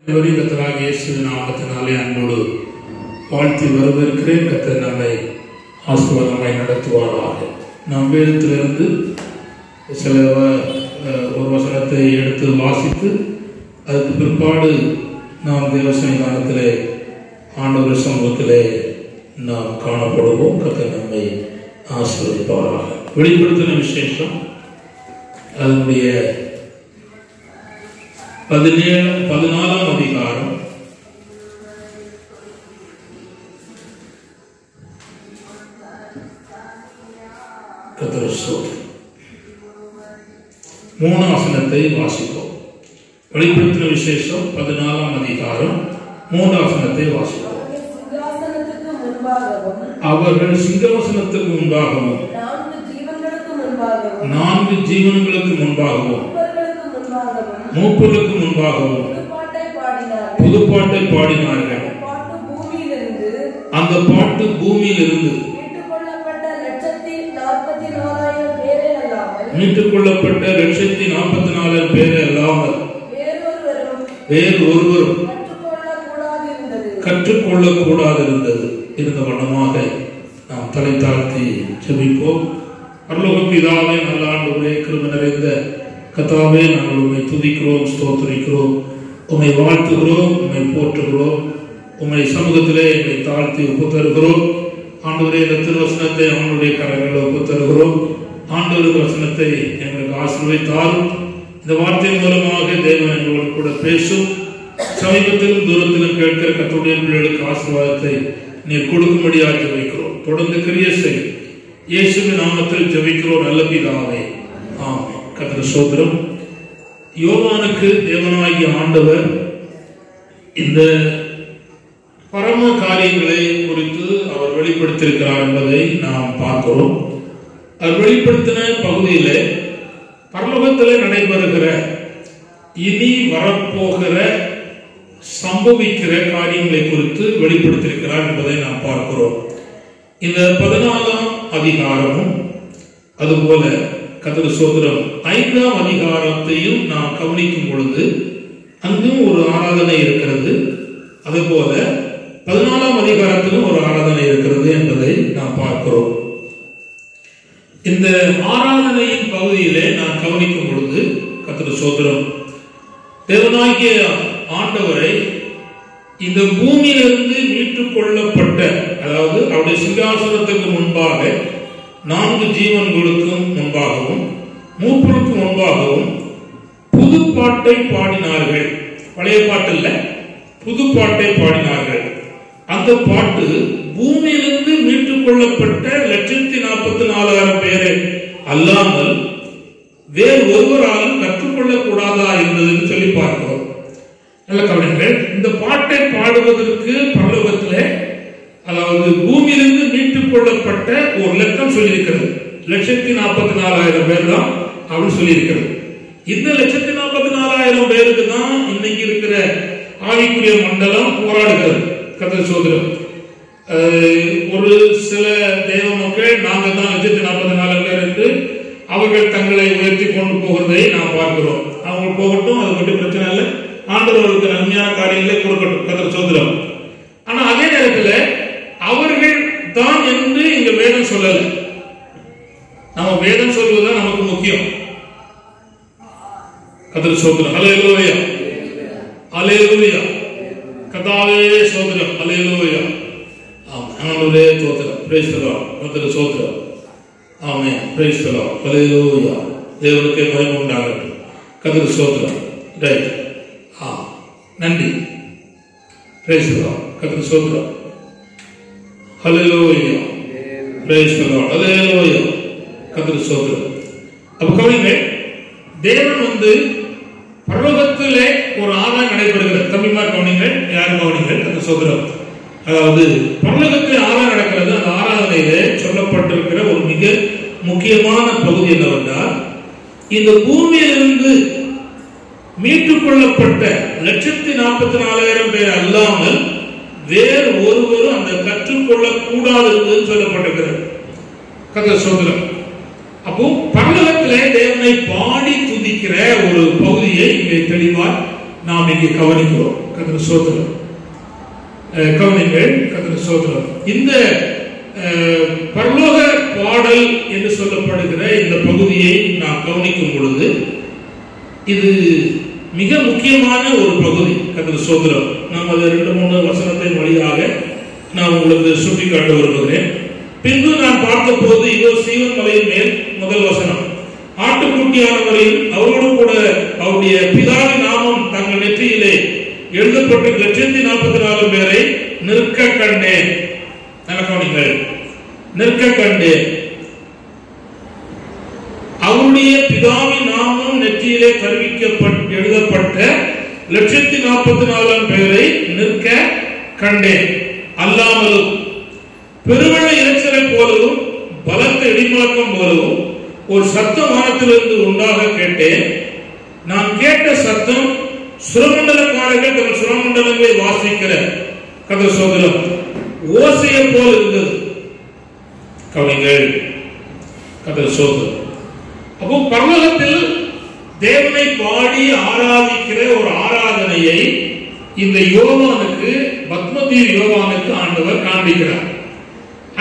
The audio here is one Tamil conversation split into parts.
கர்த்தராகிய இயேசுவின் நாமத்தினாலே அன்போடு வாழ்த்தி வரவேற்கிறேன். கர்த்தர் நம்மை ஆசீர்வாதமாய் நடத்துவாராக. நாம் வேதத்திலிருந்து சில ஒரு வசனத்தை எடுத்து வாசித்து அதுக்கு பிற்பாடு நாம் தேவசன்னிதானத்திலே ஆண்டவர் சமூகத்திலே நாம் காணப்படுவோம். கர்த்தர் நம்மை ஆசீர்வதிப்பாராக. வெளிப்படுத்தின விசேஷம் அதனுடைய 14ஆம் அதிகாரம் 3 வசனத்தை வாசிப்போம். வெளிப்படுத்தின விசேஷம் 14ஆம் அதிகாரம் 3 வசனத்தை வாசிப்போம். அவர்கள் சிங்காசனத்துக்கு முன்பாகவும் 4 ஜீவன்களுக்கு முன்பாகவும் மூப்பர்களுக்கு முன்பாகவும் புதுப்பாட்டை பாடினார்கள். அந்த பாட்டு பூமியிலிருந்து மீட்டுக் கொள்ளப்பட்ட 1,44,000 பேரை அல்லாமல் வேறு ஒருவரும் கற்றுக்கொள்ளக்கூடாது இருந்த வண்ணமாக நாம் தலை தாழ்த்தி ஜெபிப்போம். பரலோக பிதாவே, நல்ல ஆண்டவரே, கிருபை நிறைந்த கர்த்தாவே, நாங்கள் உம்மை துதிக்கிறோம், ஸ்தோத்திரிக்கிறோம், உம்மை வாழ்த்துகிறோம், உம்மை போற்றுகிறோம். உம்மை சமூகத்திலே எங்களை தாழ்த்தி ஒப்புத்தருகிறோம். ஆண்டவரே, இந்த திருவசனத்தை அவனுடைய கரங்களில் ஒப்புத்தருகிறோம். ஆண்டவருக்கு வசனத்தை எங்களுக்கு ஆசீர்வதித்தாரும். இந்த வார்த்தையின் மூலமாக தேவன் எங்களோடு கூட பேசும். சமீபத்திலும் தூரத்திலும் கேட்கிற கர்த்தருடைய பிள்ளைகளுக்கு ஆசீர்வாதத்தை நீர் கொடுக்கும்படியாக ஜெபிக்கிறோம். தொடர்ந்து கிரியை செய். இயேசுவின் நாமத்தில் ஜெபிக்கிறோம் நல்ல பிதாவே, ஆமென். கர்த்தர் ஸ்தோத்திரம். யோவானுக்கு தேவனாகிய ஆண்டவர் இந்த பரம காரியங்களை குறித்து அவர் வெளிப்படுத்தியிருக்கிறார் என்பதை நாம் பார்க்கிறோம். அவர் வெளிப்படுத்தின பகுதியிலே பரலோகத்திலே நடைபெறுகிற இனி வரப்போகிற சம்பவிக்கிற காரியங்களை குறித்து வெளிப்படுத்தியிருக்கிறார் என்பதை நாம் பார்க்கிறோம். இந்த 14ஆம் அதிகாரமும் அதுபோல கர்த்தர் ஸ்தோத்திரம் 5ஆம் அதிகாரத்தையும் நாம் கவனிக்கும் பொழுது அங்கும் ஒரு ஆராதனை இருக்கிறது. அதுபோல 14ஆம் அதிகாரத்திலும் ஒரு ஆராதனை இருக்கிறது என்பதை நாம் பார்க்கிறோம். இந்த ஆராதனையின் பகுதியிலே நாம் கவனிக்கும் பொழுது கர்த்தர் ஸ்தோத்திரம் தேவனாகிய ஆண்டவரை இந்த பூமியிலிருந்து மீட்டுக் கொள்ளப்பட்ட, அதாவது அவருடைய சிங்காசனத்துக்கு முன்பாக 4 ஜீவன்களுக்கும் முன்பாகவும் மூப்பருக்கு முன்பாகவும் புது பாட்டை பாடினார்கள். பழைய பாட்டு இல்ல, புது பாட்டை பாடினார்கள். அந்த பாட்டு பூமியிலிருந்து மீட்டுக் கொள்ளப்பட்ட 1,44,000 பேரை அல்லாமல் வேறு ஒருவராலும் கற்றுக்கொள்ளக் கூடாதா இருந்ததுன்னு சொல்லி பார்க்கிறோம். நல்ல கவனிங்கள். இந்த பாட்டை பாடுவதற்கு பரலோகத்திலே, அதாவது பூமியிலிருந்து மீட்டுக் கொள்ளப்பட்ட ஒரு லட்சம் சொல்லியிருக்கிறது. 1,44,000 பேர் தான் அவள் சொல்லியிருக்கிறது. இந்த 1,44,000 பேருக்கு தான் இன்னைக்கு இருக்கிற ஆவிக்குரிய மண்டலம் போராடுகிறது. கர்த்தர் சோதரம் ஒரு சில தேவ மக்கள் நாங்கள் தான் 1,44,000 பேர் என்று அவர்கள் தங்களை உயர்த்தி கொண்டு போகிறதை நாம் பார்க்கிறோம். அவங்க போகட்டும், அது மட்டும் பிரச்சனை இல்லை. ஆண்டவர்களுக்கு நன்மையான காரியங்களை கொடுக்கட்டும். கர்த்தர் சோதரம். ஆனா அதே நேரத்தில் அவர்கள் தான் என்று இங்க வேதம் சொல்லல. நம்ம வேதம் சொல்வதுதான் நமக்கு முக்கியம். கர்த்தர் சோதரம். அல்லேலூயா, அல்லேலூயா. கர்த்தாவே சோதரம். அல்லேலூயா. ஆமென். சோதரம். Praise the Lord. கர்த்தர் சோதரம். ஆமென். Praise the Lord. அல்லேலூயா. தேவனுக்கு மகிமை உண்டாகட்டும். கர்த்தர் சோதரம். ரைட். நன்றி. Praise the Lord. கர்த்தர் சோதரம். ஹல்லேலூயா. Praise the Lord. ஹல்லேலூயா. கர்த்தர் ஸ்தோத்திரம். அப்ப கவனிங்க, தேவன் பரலோகத்திலே ஒரு ஆராதனை நடைபெறுகிறது. தம்பிமார் கவனிங்க, யாரும் கவனிங்க. கர்த்தர் ஸ்தோத்திரம். அதாவது பரலோகத்திலே ஆராதனை நடக்கிறது. அந்த ஆராதனையிலே சொல்லப்பட்டிருக்கிற ஒரு மிக முக்கியமான பகுதி என்னவென்றால், இந்த பூமியிலிருந்து மீட்டுக் கொள்ளப்பட்ட 1,44,000 பேர் அல்லாமல் வேறு ஒருவரும் அந்த கற்றுக்கொள்ளக் கூடாது என்று சொல்லப்பட்டிருக்கிறது. கர்த்தர் ஸ்தோத்திரம். அப்போ பரலோகத்திலே தேவனை பாடி துதிக்கிற ஒரு பகுதியை இங்கே தெளிவாக நாம் இங்கே கவனிக்கிறோம். கர்த்தருக்கு ஸ்தோத்திரம். கவனிங்கள், கர்த்தருக்கு ஸ்தோத்திரம். இந்த பரலோக பாடல் என்று சொல்லப்படுகிற இந்த பகுதியை நாம் கவனிக்கும் பொழுது இது மிக முக்கியமான ஒரு பகுதி. கர்த்தருக்கு ஸ்தோத்திரம். நாம் அது 2-3 வசனத்தின் வழியாக நான் உங்களுக்கு சுட்டிக்காட்ட விரும்புகிறேன். பின்பு நான் பார்த்த போது இதோ சீயோன் மலையின் மேல், முதல் வசனம், ஆட்டுக்குட்டியானவரில் அவரோடு கூட அவருடைய பிதாவின் நாமம் தங்கள் நெற்றியிலே எழுதப்பட்டு 144,000 பேரை நிற்க கண்டேன். கவனிங்கள், நிற்க கண்டேன். அவருடைய பிதாவின் நாமம் நெற்றியிலே எழுதப்பட்ட 144,000 பேரை நிற்க கண்டேன். அல்லாமலும் பெருவெள்ள இரைச்சலை போலவும் பலத்த இடிமுழக்கம் போலவும் ஒரு சத்தம் வானத்திலிருந்து உண்டாக கேட்டேன். நான் கேட்ட சத்தம் சுரமண்டலக்காரர்கள் தங்கள் சுரமண்டலங்களை வாசிக்கிற கர்த்தர் சோதரம் ஓசையை போல் இருந்தது. கவனிங்கள், கர்த்தர் சோதரம். அப்போ பரலோகத்தில் தேவனை பாடி ஆராதிக்கிற ஒரு ஆராதனையை இந்த யோவானுக்கு, பத்மதீர் யோவானுக்கு ஆண்டவர் காண்பிக்கிறார்.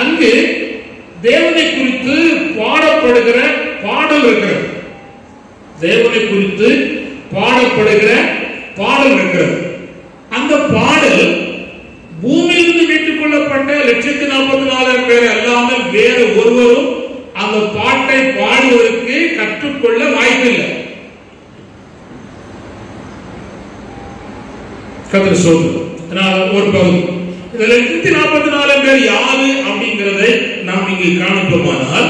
அங்கு தேவனை குறித்து பாடப்படுகிற பாடல் இருக்கிறது. தேவனை குறித்து பாடப்படுகிற பாடல் இருக்கிறது. அந்த பாடல் பூமியிலிருந்து மீட்டுக் கொள்ளப்பட்ட 144,000 பேர் அல்லாமல் வேறு ஒருவரும் அந்த பாட்டை பாடுவதற்கு கற்றுக்கொள்ள வாய்ப்பில்லை. கர்த்தர் சொல்றார் ஒரு பகுதி. இதுல 144,000 பேர் யாரு அப்படிங்கிறதை நாம் இங்கு காண்போமானால்,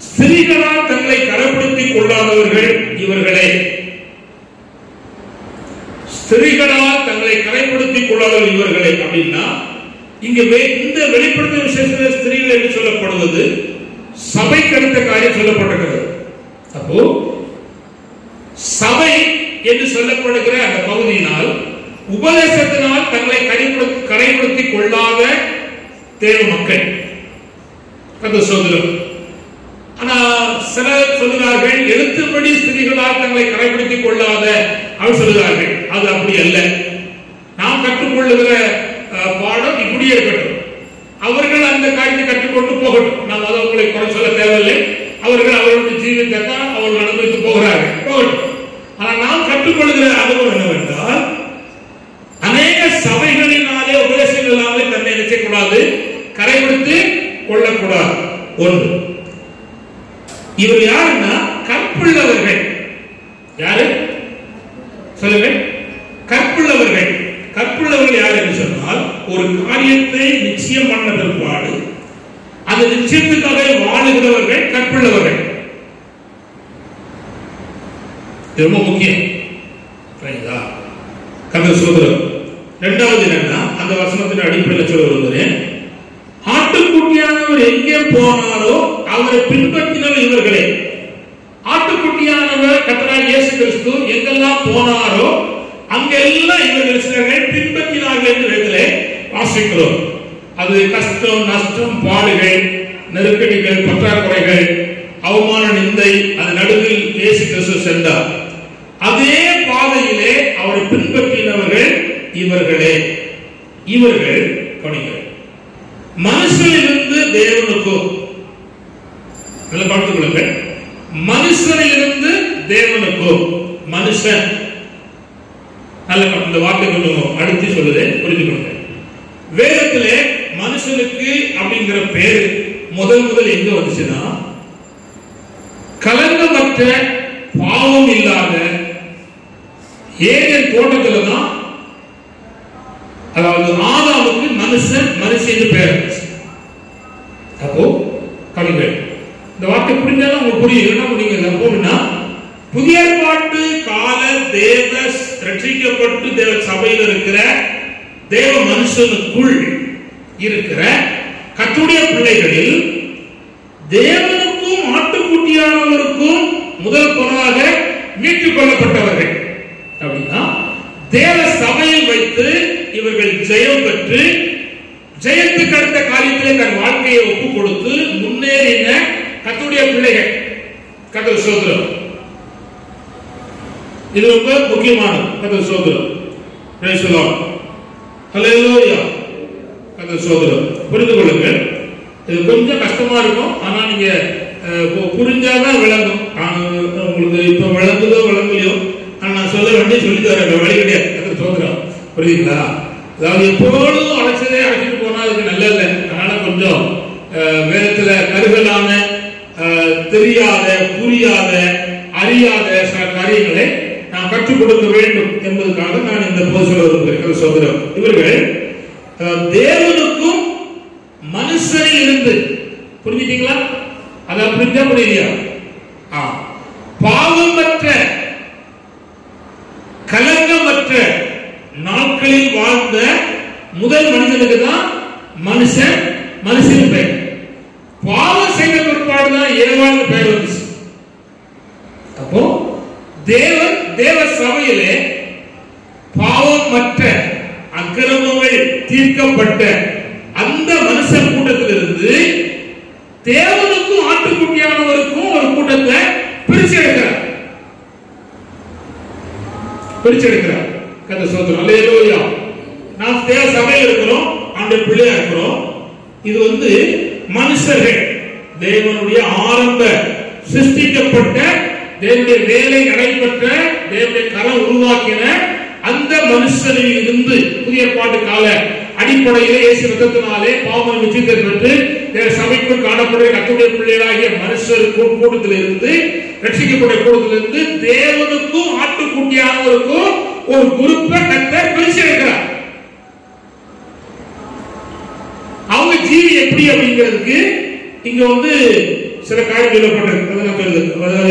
ஸ்திரீகளால் தங்களை கரைப்படுத்திக் கொள்ளாதவர்கள் இவர்களே. ஸ்திரீகளால் தங்களை கரைப்படுத்திக் கொள்ளாதவர்கள் இவர்களே அப்படின்னா, இங்க இந்த வெளிப்படுத்தும் விசேஷத்தில் ஸ்திரீகள் என்று சொல்லப்படுவது சபைக்கு அடுத்த காரியம் சொல்லப்பட்டிருக்கிறது. அப்போ சபை என்று சொல்லப்படுகிற அந்த பகுதியினால் உபதேசத்தினால் தங்களை கரைப்படுத்திக் கொள்ளாத தேவ மக்கள். ஆனா சிலர் சொல்கிறார்கள், எழுத்துப்படி ஸ்திரீகளால் தங்களை கரைப்படுத்திக் கொள்ளாத அவர் சொல்கிறார்கள். அது அப்படி அல்ல. நாம் கற்றுக்கொள்ளுகிற பாடம் இப்படியே இருக்கட்டும். அவர்கள் அந்த காரியத்தை கற்றுக்கொண்டு போகட்டும். நாம் அதை உங்களை குறை சொல்ல தேவையில்லை. அவர்கள் அவர்களுடைய ஜீவித்தான் அவர்கள் அனுபவித்து போகிறார்கள், போகட்டும். ஆனால் நாம் கற்றுக்கொள்கிற அனுபவம் என்னவென்றால், அநேக சபைகளினாலே உபதேசங்களாலே தன்னை நினைக்கக்கூடாது, கரைப்படுத்தி கொள்ளக்கூடாது. ஒன்று, இவர் யாருன்னா கற்புள்ளவர்கள். யாரு சொல்லுங்க? கற்புள்ளவர்கள். கற்புள்ளவர்கள் யார் என்று சொன்னால், ஒரு காரியத்தை நிச்சயம் பண்ண பிற்பாடு அந்த நிச்சயத்துக்காக வாழுகிறவர்கள் கற்புள்ளவர்கள். ரொம்ப முக்கியம். கர்த்தர் சொல்றார். இரண்டாவது என்னன்னா, அந்த வசனத்தின் அடிப்படையில் சொல்ல வருகிறேன். ஆட்டுக்குட்டியானவர் எங்கே போனாரோ அவரை பின்பற்றினவர் இவர்களே. ஆட்டுக்குட்டியானவர் கர்த்தராகிய இயேசு கிறிஸ்து எங்கெல்லாம் போனாரோ அங்கெல்லாம் இவர்கள் சிலர்கள் பின்பற்றினார்கள் என்று வேதத்திலே வாசிக்கிறோம். அது கஷ்டம், நஷ்டம், பாடுகள், நெருக்கடிகள், பற்றாக்குறைகள், அவமான, நிந்தை, அது நடுவில் இயேசு கிறிஸ்து சென்றார். அதே பாதையிலே அவரை பின்பற்றினவர்கள் இவர்களே. இவர்கள் மனுஷனிலிருந்து தேவனுக்கும், பார்த்துக் கொள்ளுங்கள், மனுஷனிலிருந்து தேவனுக்கும். மனுஷன், நல்ல இந்த வார்த்தை கொஞ்சம் அடுத்து சொல்லுது, புரிந்து கொள்ளுங்க. வேதத்திலே மனுஷனுக்கு அப்படிங்கிற பேர் முதல் எங்க வந்துச்சுன்னா, கலங்கமற்ற பாவம் இல்லாத ஏதேன் தோட்டத்துல தான், அதாவது ஆதாமுக்கு மனுஷன் மனுஷன் பேர். அப்போ கவிகள் இந்த வார்த்தை புரிஞ்சாலும் உங்களுக்கு புரியும். என்ன புரியுங்க? அப்போனா புதிய ஏற்பாட்டு கால தேவ ரட்சிக்கப்பட்டு தேவ சபையில் இருக்கிற தேவ மனுஷனுக்குள் இருக்கிற கர்த்தருடைய பிள்ளைகளில் தேவனுக்கும் ஆட்டுக்குட்டியானவருக்கும் முதல் பொருளாக மீட்டுக் கொள்ளப்பட்டவர்கள். அப்படின்னா தேவ சபையில் வைத்து இவர்கள் ஜெயம் பெற்று ஜெயத்துக்கு அடுத்த காரியத்திலே தன் வாழ்க்கையை ஒப்புக் கொடுத்து முன்னேறின கர்த்தருடைய பிள்ளைகள். கர்த்தர் சோதரம், இது ரொம்ப முக்கியமானது. கர்த்தர் சோதரம். Praise the Lord. Hallelujah. கர்த்தர் சோதரம் புரிந்து கொள்ளுங்கள். இது கொஞ்சம் கஷ்டமா இருக்கும். ஆனா நீங்க புரிஞ்சாதான் விளங்கும். உங்களுக்கு இப்ப விளங்குதோ விளங்கலையோ, ஆனா நான் சொல்ல வேண்டிய சொல்லி தரேன், வழி கிடையாது. கர்த்தர் சோதரம் புரியுதுங்களா? அதாவது எப்பொழுதும் அழைச்சதே அழைச்சிட்டு போனா அதுக்கு நல்ல இல்லை. அதனால கொஞ்சம் வேதத்துல கருகலான தெரியாத புரியாத அறியாத சில காரியங்களை நான் கற்றுக் கொடுக்க வேண்டும் என்பதற்காக நான் இந்த போது சொல்ல விரும்புகிறேன். சோதரம் இவர்கள் தேவனுக்கும் மனுஷனை இருந்து புரிஞ்சுட்டீங்களா? அதை புரிஞ்சா புரியலையா? பாவமற்ற கலங்கமற்ற நாட்களில் வாழ்ந்த முதல் மனிதனுக்கு தான் மனுஷன் பெயர். பாவம் செய்த பிற்பாடுதான் ஏவாள் பெயர் வந்துச்சு. அப்போ தேவ சபையிலே பாவமற்ற அக்கிரமங்கள் தீர்க்கப்பட்ட அந்த மனுஷன் கூட்டத்திலிருந்து தேவனுக்கும் ஆட்டுக்குட்டியானவருக்கும் ஒரு கூட்டத்தை பிரிச்செடுக்கிறார். கர்த்தர் ஸ்தோத்திரம். அல்லேலூயா. நாம் தேவ சபையில் இருக்கிறோம், ஆண்டவர் பிள்ளையா இருக்கிறோம். இது மனுஷர்கள் தேவனுடைய ஆரம்ப சிருஷ்டிக்கப்பட்ட தேவனுடைய வேலை நடைபெற்ற தேவனுடைய கரம் உருவாக்கின அந்த மனுஷனில் இருந்து புதிய பாட்டு கால அடிப்படையிலே இயேசு ரத்தத்தினாலே பாவம் நிச்சயத்தை பெற்று தேவ சபைக்குள் காணப்படுகிற கர்த்தருடைய பிள்ளைகளாகிய மனுஷர் கூட்டத்தில் இருந்து ரட்சிக்கப்பட்ட கூட்டத்திலிருந்து தேவனுக்கும் ஆட்டுக்குட்டியானவருக்கும் ஒரு குரூப்பை கர்த்தர் பிரிச்செடுக்கிறார். அவங்க ஜீவி எப்படி அப்படிங்கிறதுக்கு இங்க சில காரியம் சொல்லப்பட்டிருக்கு.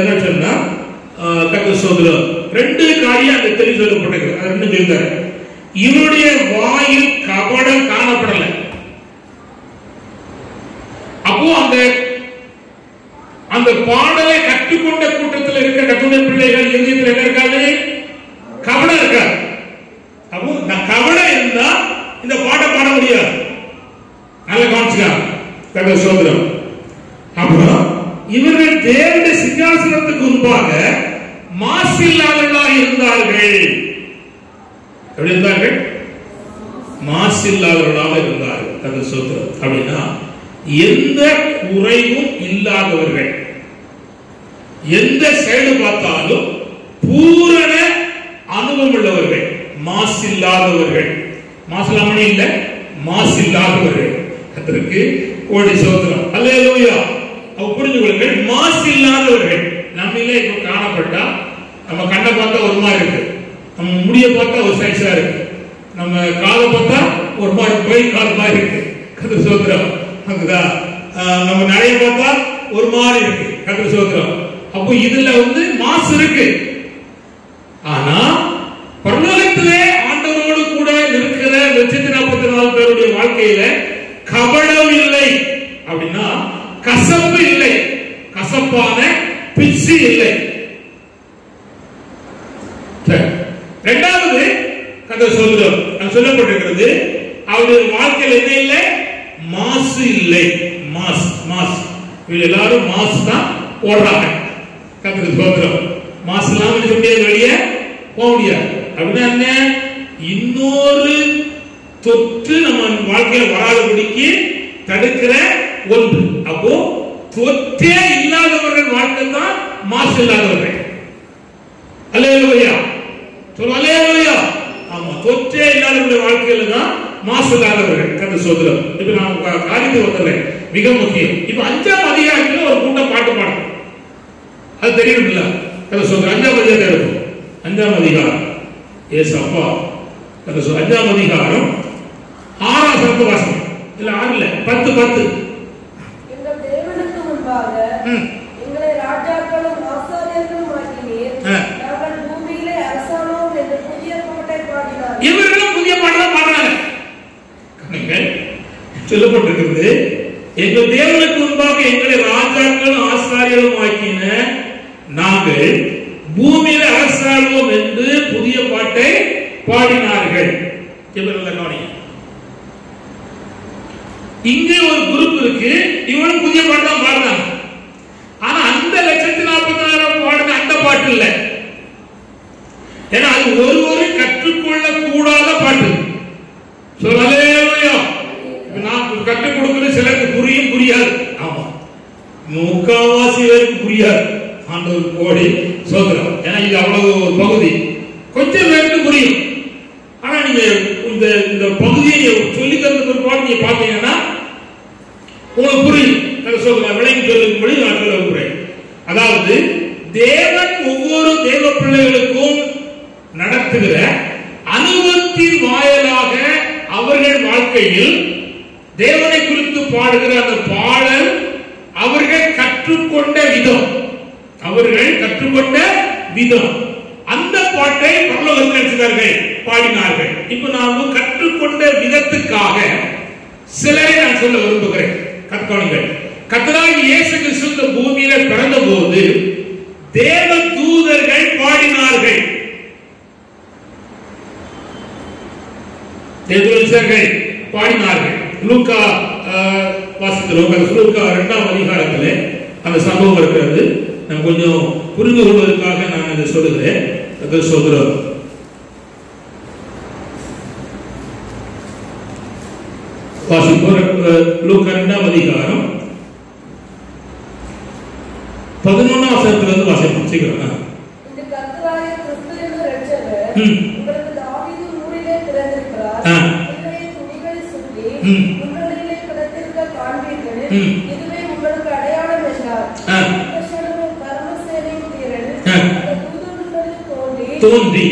என்ன சொன்னா கர்த்தர் சோதரம் ரெண்டு காரியம் அங்க தெளிவு சொல்லப்பட்டிருக்கு. அது ரெண்டு சொல்றாரு. இவருடைய வாயில் கபடம் காணப்படல. அப்போ அந்த பாடலை கற்றுக்கொண்ட கூட்டத்தில் இருக்க கர்த்தருடைய பிள்ளைகள் இதயத்தில் என்ன இருக்காது? கபடம் இருக்காது. அப்போ கபடம் இருந்தா இந்த பாட்டை பாட முடியாது. நல்ல கவனிச்சுக்கலாம். கர்த்தர் சோதரம். அப்புறம் இவர்கள் தேவனுடைய சிங்காசனத்துக்கு முன்பாக மாசில்லாதவர்களாக இருந்தார்கள். எப்படி இருந்தார்கள்? மாசில்லாதவர்களாக இருந்தார்கள். கர்த்தர் ஸ்தோத்திரம். அப்படின்னா எந்த குறைவும் இல்லாதவர்கள், எந்த செயல் பார்த்தாலும் பூரண அனுபவம் உள்ளவர்கள், மாசில்லாதவர்கள். மாசில்லாமணி இல்ல, மாசில்லாதவர்கள். கர்த்தருக்கு கோடி ஸ்தோத்திரம். அல்லேலூயா. புரிந்து கொள்ளுங்கள். மாசில்லாதவர்கள் நம்மளே இப்ப காணப்பட்டா நம்ம கண்ணை பார்த்தா ஒரு மாதிரி இருக்கு, நம்ம முடிய பார்த்தா ஒரு சைஸா இருக்கு, நம்ம காலை பார்த்தா ஒரு மாதிரி போய் கால் மாதிரி இருக்கு. கர்த்தர் ஸ்தோத்திரம். நம்ம நடைய பார்த்தா ஒரு மாதிரி இருக்கு. கர்த்தர் ஸ்தோத்திரம். அப்போ இதுல மாசு இருக்கு. ஆனா பரலோகத்திலே ஆண்டவரோடு கூட இருக்கிற 144 பேருடைய வாழ்க்கையில கபடம் இல்லை. அப்படின்னா கசப்பு இல்லை, கசப்பான பிச்சு இல்லை. இரண்டாவது கர்த்தர் சொல்லுகிறார், சொல்லப்பட்டிருக்கிறது அவருடைய வாழ்க்கையில் என்ன இல்லை? மாசு இல்லை. மாஸ் எல்லாரும் மாசு தான் போடுறாங்க. கர்த்தர் சொல்லுகிறார் மாசு இல்லாம முடியாது, வெளியே போக முடியாது. அப்படின்னா என்ன? இன்னொரு தொற்று நம்ம வாழ்க்கையில வராதபடிக்கு தடுக்கிற ஒன்று. அப்போ தொற்றே இல்லாதவர்கள் வாழ்க்கை தான் மாசு இல்லாதவர்கள். அல்லேலூயா. சொல்லுங்க அல்லேலூயா. ஆமா, தொற்றே இல்லாதவர்கள் வாழ்க்கையில தான் மாசு இல்லாதவர்கள். கர்த்தர் ஸ்தோத்திரம். இப்ப நான் காரியத்தை வந்துடுறேன், மிக முக்கியம். இப்ப 5ஆம் அதிகாரத்துல ஒரு கூட்டம் பாட்டு பாடும், அது தெரியும்ல? கர்த்தர் ஸ்தோத்திரம். 5ஆம் அதிகாரத்தை எடுப்போம். 5ஆம் அதிகாரம் ஏசு அப்பா. கர்த்தர் 5ஆம் அதிகாரம் 6ஆம் வசனத்தை வாசிங்க. இல்ல 6 இல்ல 10. எங்களை ராஜாக்களும் ஆசாரியர்களும் ஆக்கினீர், நாங்கள் பூமியிலே அரசாணோம் என்று புதிய பாட்டை பாடினார். இவர்களும் புதிய பாட்டை பாடுறாங்க. சொல்லப்பட்டிருக்கிறது, எங்கள் தேவனுக்கு முன்பாக எங்களை ராஜாக்களும் ஆசாரியர்களும் ஆக்கின நாங்கள் பூமியில அரசாள்வோம் என்று புதிய பாட்டை பாடினார்கள். இங்கே ஒரு குரூப் இருக்கு, இவனும் புதிய பாட்டு தான் பாடுறாங்க. ஆனா அந்த 144,000 பாடுன அந்த பாட்டு இல்ல. ஏன்னா அது ஒருவரு கற்றுக்கொள்ளக்கூடிய கூடாத பாட்டு. ஹல்லேலூயா. நான் கற்றுக் கொடுக்கிறது சிலருக்கு புரியும் புரியாது. ஆமா, முக்காவாசி பேருக்கு புரியாது. ஆண்டவர் கோடி சோதரம். ஏன்னா இது அவ்வளவு ஒரு பகுதி, கொஞ்சம் பேருக்கு புரியும். ஆனா நீங்க இந்த பகுதியை சொல்லி தந்த பிற்பாடு நீங்க பாத்தீங்கன்னா உங்களுக்கு புரியும். சோதரம் விளங்கி சொல்லும்படி நான் சொல்ல விரும்புகிறேன். அதாவது தேவன் ஒவ்வொரு தேவ பிள்ளைகளுக்கும் நடத்துகிற அனுபவத்தின் வாயிலாக அவர்கள் வாழ்க்கையில் தேவனை குறித்து பாடுகிற அந்த பாடல் அவர்கள் கற்றுக்கொண்ட விதம், அந்த பாட்டை பரலோகத்தில் பாடினார்கள். இப்ப நாம் கற்றுக்கொண்ட விதத்துக்காக சிலரை நான் சொல்ல விரும்புகிறேன். கற்கவர்கள் கர்த்தராகிய இயேசு கிறிஸ்து இந்த பூமியில பிறந்த போது தேவ தூதர்கள் பாடினார்கள். லூக்கா வாசிக்கிறோம். லூக்கா 2ஆம் அதிகாரத்தில் அந்த சம்பவம் இருக்கிறது. நான் கொஞ்சம் புரிந்து கொள்வதற்காக நான் இதை சொல்லுகிறேன். சோதரம் வாசிப்போம். லூக்கா 2ஆம் அதிகாரம் 11ஆம் வசனத்திலிருந்து வாசிப்போம். சீக்கிரம். இந்த கர்த்தராகிய கிறிஸ்து என்னும் இரட்சகர் உங்களுக்கு தாவீதின் ஊரிலே பிறந்திருக்கிறார். இவரை துணிகளில் சுற்றி முன்னணியிலே கிடத்திருக்க காண்பீர்கள். இதுவே உங்களுக்கு அடையாளம் என்றார். பரமசேனையின் திரள் அந்த தூதர்களில் தோன்றி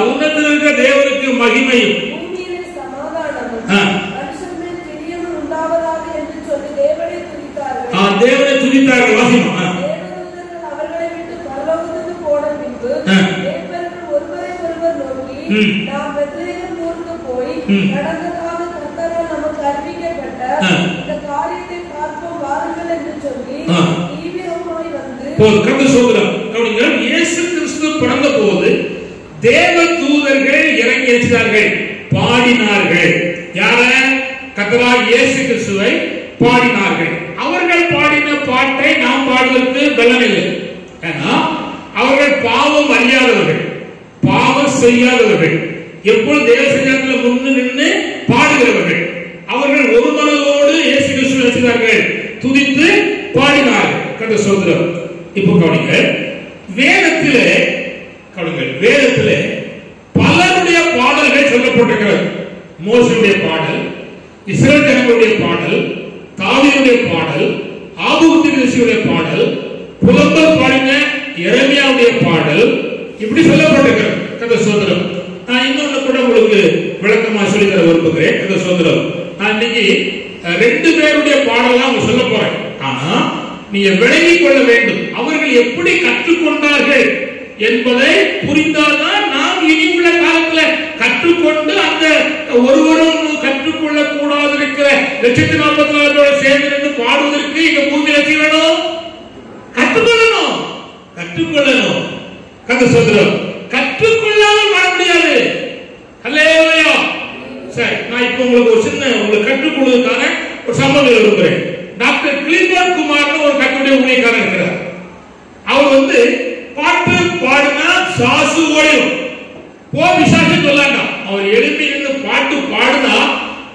உன்னதத்தில் இருக்கிற தேவனுக்கு மகிமையும் பூமியிலே சமாதானமும் மனுஷன் பிரியமும் உண்டாவதாக என்று சொல்லி தேவனை துதித்தார்கள். தேவனை துதித்தார்கள். வாசிமா. தேவதூதர்கள் அவர்களை விட்டு பரலோகத்துக்கு போன பின்பு தேவர்கள் ஒருவரை ஒருவர் நோக்கி நாம் பெத்லகேம் ஊருக்கு போய் நடந்ததாக கர்த்தரால் நமக்கு அறிவிக்கப்பட்ட இந்த காரியத்தை பார்ப்போம் வாருங்கள் என்று சொல்லி தீவிரமாய் வந்து கர்த்தர் சோதரம் கவனிங்கள். இயேசு கிறிஸ்து பிறந்த போது தேவ தூதர்கள் இறங்கி இருக்கிறார்கள், பாடினார்கள். யார? கர்த்தராகிய இயேசு கிறிஸ்துவை பாடினார்கள். அவர்கள் பாடின பாட்டை நாம் பாடுவதற்கு பலனில்லை. ஏன்னா அவர்கள் பாவம் அறியாதவர்கள், பாவம் செய்யாதவர்கள், எப்பொழுது தேவ சன்னிதானத்தில் முன்னு நின்று பாடுகிறவர்கள். அவர்கள் ஒரு மனதோடு இயேசு கிறிஸ்துவை செய்தார்கள், துதித்து பாடினார்கள். கர்த்தர் சோதரம். இப்போ கவனிங்கள். வேதத்திலே பலருடைய பாடல்கள் சொல்லப்பட்டிருக்கிறது. மோசேயுடைய பாடல், இஸ்ரவேல் ஜனங்களுடைய பாடல், தாவீதுடைய பாடல், ஆபூகுடைய பாடல், புலம்பல் பாடின எரேமியாவுடைய பாடல், இப்படி சொல்லப்பட்டிருக்கிறது. கர்த்தர் சோதரம். நான் இன்னொன்னு கூட உங்களுக்கு விளக்கமா சொல்லி தர விரும்புகிறேன். கர்த்தர் சோதரம். நான் இன்னைக்கு 2 பேருடைய பாடலாம் சொல்ல போறேன். ஆனா நீங்க விளங்கிக் கொள்ள வேண்டும், அவர்கள் எப்படி கற்றுக்கொண்டார்கள் என்பதை புரிந்தால்தான் நாம் இனி உள்ள காலத்தில் கற்றுக்கொண்டு அந்த ஒருவரும் கற்றுக்கொள்ள கூடாது இருக்கிற 144 சேர்ந்து பாடுவதற்கு இந்த பூமியில வேணும், கற்றுக்கொள்ளணும். கர்த்தர் சோதரம். கற்றுக்கொள்ளாமல் வாழ முடியாது. ஹல்லேலூயா. சரி, நான் இப்போ உங்களுக்கு கற்றுக் கொடுவதற்கான ஒரு சம்பவம் விரும்புகிறேன். டாக்டர் கிளிபர்ட் குமார் ஒரு கட்டுரை ஊழியக்காரர் இருக்கிறார். அவர் பாட்டு பாடினா சாசு ஓடும், போ விசாரிச்சு சொல்லாங்க. அவர் எழுப்பி இருந்து பாட்டு பாடினா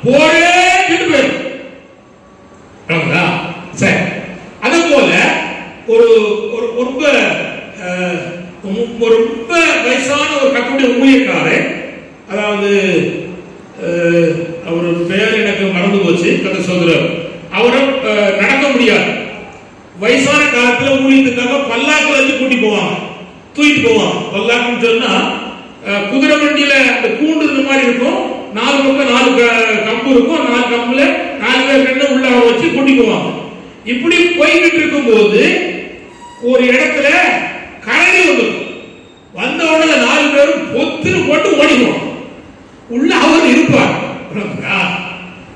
போரே போயிடும். சரி, அதே போல ஒரு ரொம்ப வயசான ஒரு கட்டுரை ஊழியக்காரர், அதாவது அவர் பெயர் எனக்கு மறந்து போச்சு. கர்த்தர் சோதரம். அவரை நடக்க முடியாது. வயசான காலத்துல ஊழியத்துக்காக பல்லாக்கு வச்சு கூட்டி போவாங்க, தூக்கிட்டு போவாங்க. பல்லாக்குன்னு சொன்னா குதிரை வண்டியில அந்த கூண்டு இந்த மாதிரி இருக்கும், 4 பக்கம் 4 கம்பு இருக்கும், 4 கம்புல 4 பேர் உள்ள வச்சு கூட்டி போவாங்க. இப்படி போய்கிட்டு இருக்கும் போது ஒரு இடத்துல கரடி வந்த உடனே 4 பேரும் பொத்துன்னு போட்டு ஓடிடுவோம். உள்ள அவர் இருப்பார்.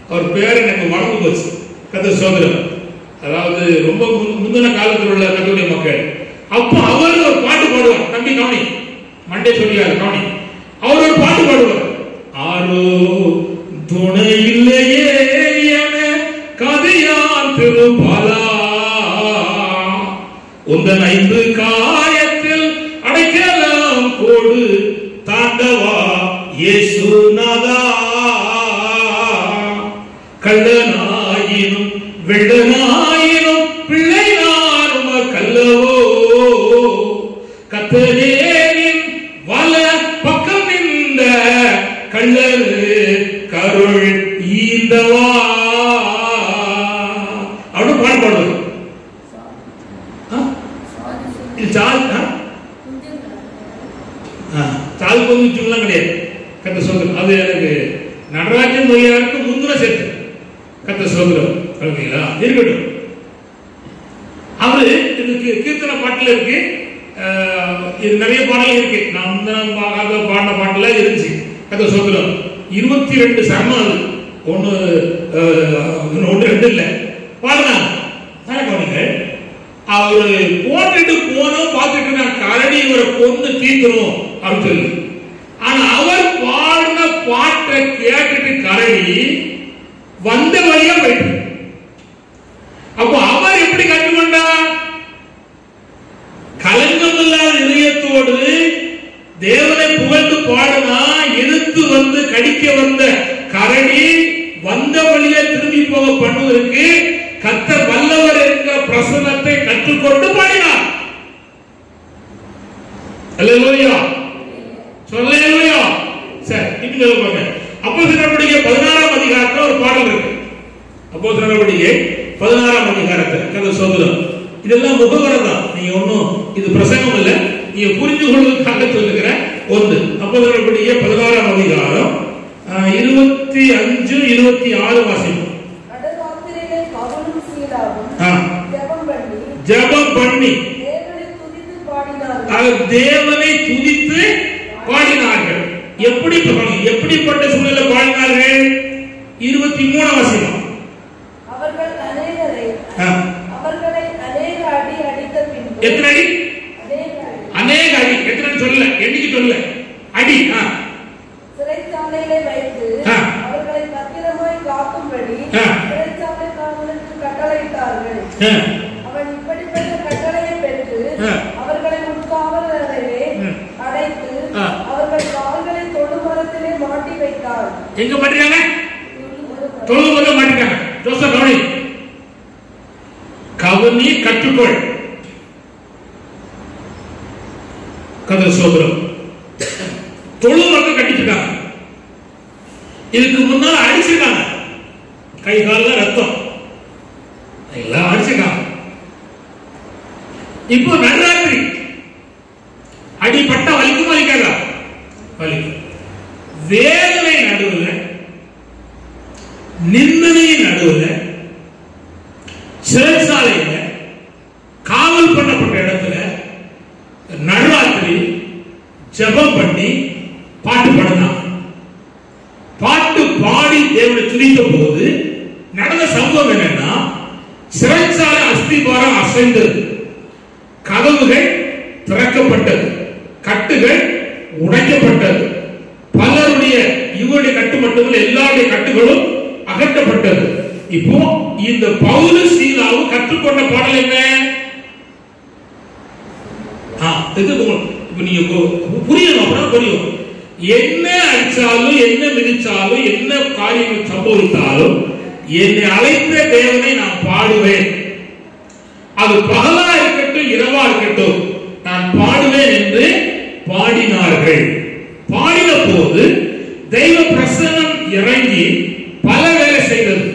அவர் பேர் எனக்கு மறந்து போச்சு. கர்த்தர் சோதரம். அதாவது ரொம்ப முந்தின காலத்தில் உள்ள கத்தோலிக்க மக்கள். அப்ப அவர் ஒரு பாட்டு பாடுவார். தம்பி கவனி, மண்டே சொல்லியாரு கவனி. அவர் ஒரு பாட்டு பாடுவார். ஆரோ துணை இல்லையே என கதையான் திருபாலா, உந்தன் 5 காயத்தில் அடைக்கலாம் கோடு அல்லவா இயேசுநாதா. கள்ளனாயினும் வெள்ளனாயினும் பிள்ளை நான் கல்லவோ. கத்தரேனின் வல பக்கம் நின்ற கள்ளரு கருள் ஈந்தவா. அப்படி பாடுபாடு சால் பொதுச்சுலாம் கிடையாது. கத்த சோதரம் அது எனக்கு நடராஜன் மொழியாருக்கு முந்தின சேர்த்து கத்த சோதரம் இருக்கட்டும். அவரு இதுக்கு கீர்த்தனை பாட்டுல இருக்கு, இது நிறைய பாடல் இருக்கு. நான் பாடின பாட்டுல இருந்துச்சு. கத்த சோதரம் 22 சரணம். அது ஒன்னு 2 இல்ல பாடுனாங்க. அவரு போட்டுட்டு போனோம் பார்த்துட்டு நான் கரடி இவரை கொண்டு தீர்க்கணும் அப்படின்னு சொல்லி. ஆனா அவர் பாடின பாட்டை கேட்டுட்டு கரடி வந்த வழியா போயிட்டு. அப்போ அவர் எப்படி கற்றுக்கொண்டார்? கலங்கமில்லாத இதயத்தோடு தேவனை புகழ்ந்து பாடுனா எதிர்த்து வந்து கடிக்க வந்த கரடி வந்த வழியை திரும்பி போக பண்ணுவதற்கு கர்த்தர் வல்லவர் என்கிற பிரசன்னத்தை கற்றுக்கொண்டு பாடினார். அல்லேலூயா, சொல்லேலூயா. சரி, இன்னும் சொல்லுங்க. அப்போஸ்தலர் நடவடிக்கை 16ஆம் அதிகாரத்துல ஒரு பாடல் இருக்கு. அப்போஸ்தலர் நடவடிக்கை 16ஆம் அதிகாரத்துல கர்த்தர் சொல்லுகிறார். இதெல்லாம் முகவரை தான், நீங்க ஒன்னும் இது பிரசங்கம் இல்ல, நீங்க புரிந்து கொள்வதற்காக சொல்லுகிற ஒன்று. அப்போஸ்தலர் நடவடிக்கை 16ஆம் அதிகாரம் 25, 26 வாசிப்போம். ஜெபம் பண்ணி தேவனை துதித்து பாடினார்கள். எப்படிப்பட்ட சூழ்நிலை பாடினார்கள்? 23 வாசிப்போம். எத்தனை அடி? அநேக அடி. எத்தனை சொல்லல, எண்ணிக்கை சொல்லல, அடி. சிறைச்சாலையிலே வைத்து அவர்களை பத்திரமாய் காக்கும்படி சிறைச்சாலை காவலருக்கு கட்டளையிட்டார்கள். அவன் இப்படிப்பட்ட கட்டளையை பெற்று அவர்களை உட்காவல் அறையிலே அடைத்து அவர்கள் கால்களை தொழுமரத்திலே மாட்டி வைத்தார். எங்க மாட்டிட்டாங்க? தொழுமரத்துல மாட்டிட்டாங்க. ஜோசப் கவனி, கவனி, கற்றுக்கொள். கதை சோதரம் தொழுமரத்தை கட்டிச்சுட்டாங்க. இதுக்கு முன்னால அடிச்சிருக்காங்க, கை கால ரத்தம் எல்லாம் அடிச்சிருக்காங்க. இப்போ நடுராத்திரி அடிப்பட்ட வலிக்கும் வலிக்காதா? வலிக்கும். வேதனை நடுவில், நிந்தனையின் நடுவில், சிறைச்சாலையில காவல் பண்ணப்பட்ட இடத்துல நடுராத்திரி ஜெபம் பண்ணி பாட்டு பாடினாங்க. பாட்டு பாடி தேவனை துதித்த போது நடந்த சம்பவம் என்னன்னா, சிறைச்சாலை அஸ்திபாரம் அசைந்தது, கதவுகள் திறக்கப்பட்டது, கட்டுகள் உடைக்கப்பட்டது, பலருடைய இவருடைய கட்டு மட்டுமல்ல எல்லாருடைய கட்டுகளும் அகற்றப்பட்டது. இப்போ இந்த பவுல் சீலாவும் கற்றுக்கொண்ட பாடல் என்ன? நீங்க புரியணும், அப்படின்னா புரியும். என்ன அடிச்சாலும், என்ன மிதிச்சாலும், என்ன காரியங்கள் சம்பவித்தாலும் என்னை அழைத்த தேவனை நான் பாடுவேன். அது பகலா இருக்கட்டும் இரவா இருக்கட்டும் நான் பாடுவேன் என்று பாடினார்கள். பாடின போது தெய்வ பிரசன்னம் இறங்கி பல வேலை செய்தது.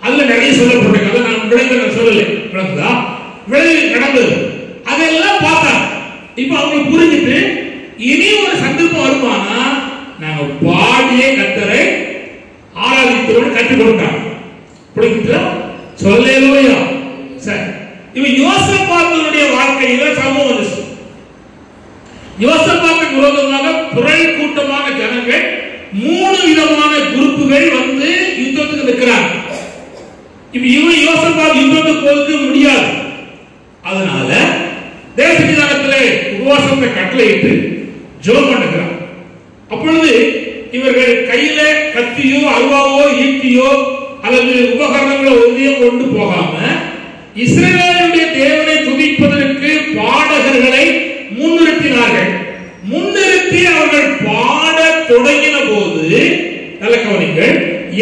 அதுல நிறைய சொல்லப்பட்ட கதை நான் விளைவுகள் சொல்லலை, விளைவு நடந்தது, அதெல்லாம் பார்த்தாங்க. இப்ப அவங்க புரிஞ்சுட்டு இனி ஒரு சந்தர்ப்பம் வருமானா நாங்க பாடியே கர்த்தரை ஆராதிக்கிறோம் கற்றுக் கொடுத்தாங்க. புரியுதா? சொல்லேலூயா. சரி, இவ யோசபாத்தினுடைய வாழ்க்கையில சம்பவம் வந்துச்சு. யோசபாத்துக்கு விரோதமாக புரை கூட்டமான ஜனங்கள் 3 விதமான குரூப்புகள் வந்து யுத்தத்துக்கு நிற்கிறாங்க. இப்ப இவன் யோசபாத் யுத்தத்துக்கு போக முடியாது. அதனால தேசத்திலே உபவாசத்தை கட்டளையிட்டு ஜெபம் பண்ணுகிறார். அப்பொழுது இவர்கள் கையில கத்தியோ அல்வாவோ ஈட்டியோ அல்லது உபகரணங்களோ ஒன்றையும் கொண்டு போகாம இஸ்ரவேலுடைய தேவனை துதிப்பதற்கு பாடகர்களை முன்னிறுத்தினார்கள். முன்னிறுத்தி அவர்கள் பாட பொழுது நல்ல கவனிங்கள்,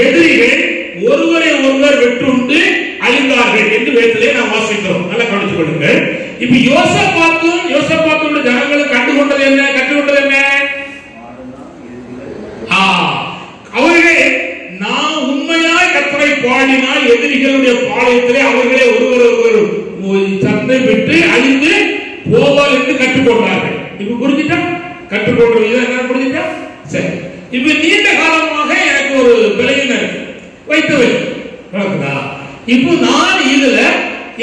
எதிரிகள் ஒருவரை ஒருவர் வெட்டுண்டு அழிந்தார்கள் என்று வேதத்திலே நாம் வாசிக்கிறோம். நல்ல கவனித்துக் கொள்ளுங்கள். இப்ப யோசபாத்தும் ஜனங்களும் கண்டுகொண்டது என்ன? அவர்கள் நான் உண்மையாய் கர்த்தரை பாடினால் எதிரிகளுடைய பாளையத்திலே அவர்களே ஒருவர் சண்டை விட்டு அழிந்து போவார் என்று கற்றுக்கொண்டார்கள். இப்ப புரிஞ்சுட்டா? கற்றுக்கொள்றது என்ன புரிஞ்சுட்டா? சரி. இப்ப நீண்ட காலமாக எனக்கு ஒரு பலவீனம் வைத்தவை. இப்போ நான் இதுல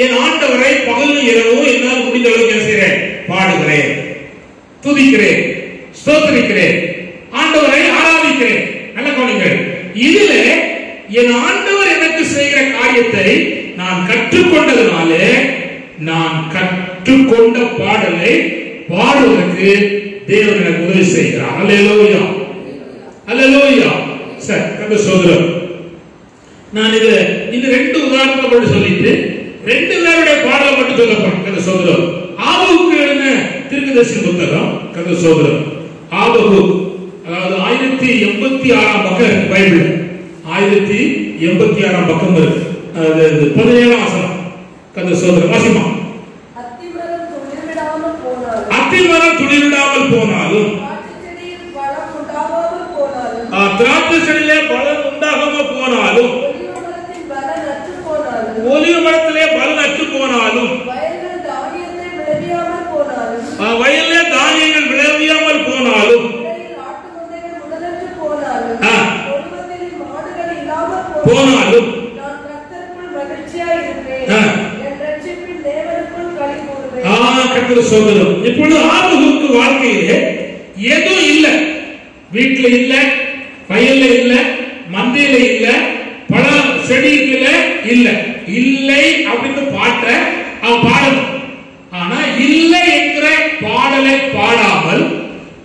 என் ஆண்டவரை பகலும் இரவும் என்னால் முடிந்த அளவுக்கு என்ன செய்கிறேன்? பாடுகிறேன், துதிக்கிறேன், ஸ்தோத்திரிக்கிறேன், ஆண்டவரை ஆராதிக்கிறேன். நல்ல கவனிங்கள். இதுல என் ஆண்டவர் எனக்கு செய்கிற காரியத்தை நான் கற்றுக்கொண்டதுனாலே நான் கற்றுக்கொண்ட பாடலை பாடுவதற்கு தேவன் எனக்கு உதவி செய்கிறார். அல்லேலூயா, அல்லேலூயா. சரி, கர்த்தர் சோதரம். நான் இது இந்த ரெண்டு உதாரணத்தை மட்டும் சொல்லிட்டு ரெண்டு பேருடைய பாடலை மட்டும் சொல்ல போறேன். கர்த்தர் சோதரம். ஆபகுக்கு எழுதின தீர்க்கதரிசி புத்தகம், கர்த்தர் சோதரம். ஆபகு, அதாவது 1086 பக்கம் இருக்கு பைபிள். 1086 பக்கம் இருக்கு. அது 17ஆம் வசனம். கர்த்தர் சோதரம் வாசிமா. அத்திமரம் துளிர்விடாமல் போனாலும் திராட்சை செடியிலே பலன் உண்டாகாம போனாலும் ஒலிவ மரத்திலே பலன் அற்று போனாலும் வயலிலே தானியங்கள் விளையாமல் போனாலும் கர்த்தர் சோதரம். இப்பொழுது ஆபகுக்கு வாழ்க்கையிலே எதுவும் இல்ல, வீட்டுல இல்ல, வயல்ல இல்ல, மந்தையில இல்ல, பல செடியில இல்ல. இல்லை அப்படின்னு பாட்ட அவன் பாடணும். ஆனா இல்லை என்கிற பாடலை பாடாமல்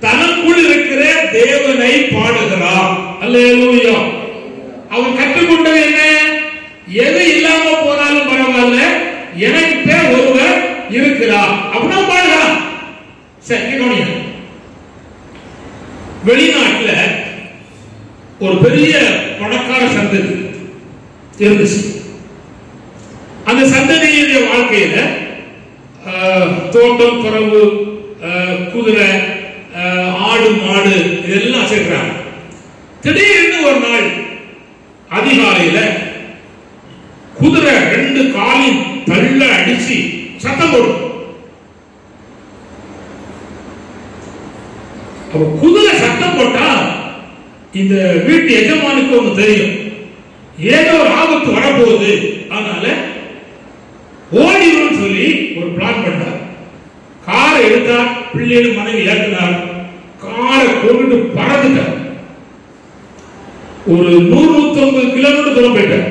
தனக்குள் இருக்கிற தேவனை பாடுகிறான். அல்லேலூயா. அவன் கற்றுக்கொண்டது என்ன? எது இல்லாம போனாலும் பரவாயில்ல, எனக்கு ஒருவர் இருக்கிறார் அப்படின்னா பாடுகிறான். சரி, வெளிநாட்டுல ஒரு பெரிய பணக்கார சந்ததி இருந்துச்சு. அந்த சந்ததியுடைய வாழ்க்கையில தோட்டம், துறவு, குதிரை, ஆடு, மாடு இதெல்லாம் சேர்க்கிறாங்க. திடீர்னு ஒரு நாள் அதிகாலையில குதிரை 2 காலின் தள்ள அடிச்சு சத்தம் போடும். குதிரை சத்தம் போட்டா இந்த வீட்டு எஜமானுக்கு ஒண்ணு தெரியும், ஏதோ ஒரு ஆபத்து வரப்போகுது. அதனால ஓடிடும் சொல்லி ஒரு பிளான் பண்ணார். காரை எடுத்தார், பிள்ளைகள் மனைவி ஏற்றினார், காரை கொண்டு பறந்துட்டார். ஒரு 100-150 கிலோமீட்டர் தூரம் போயிட்டார்.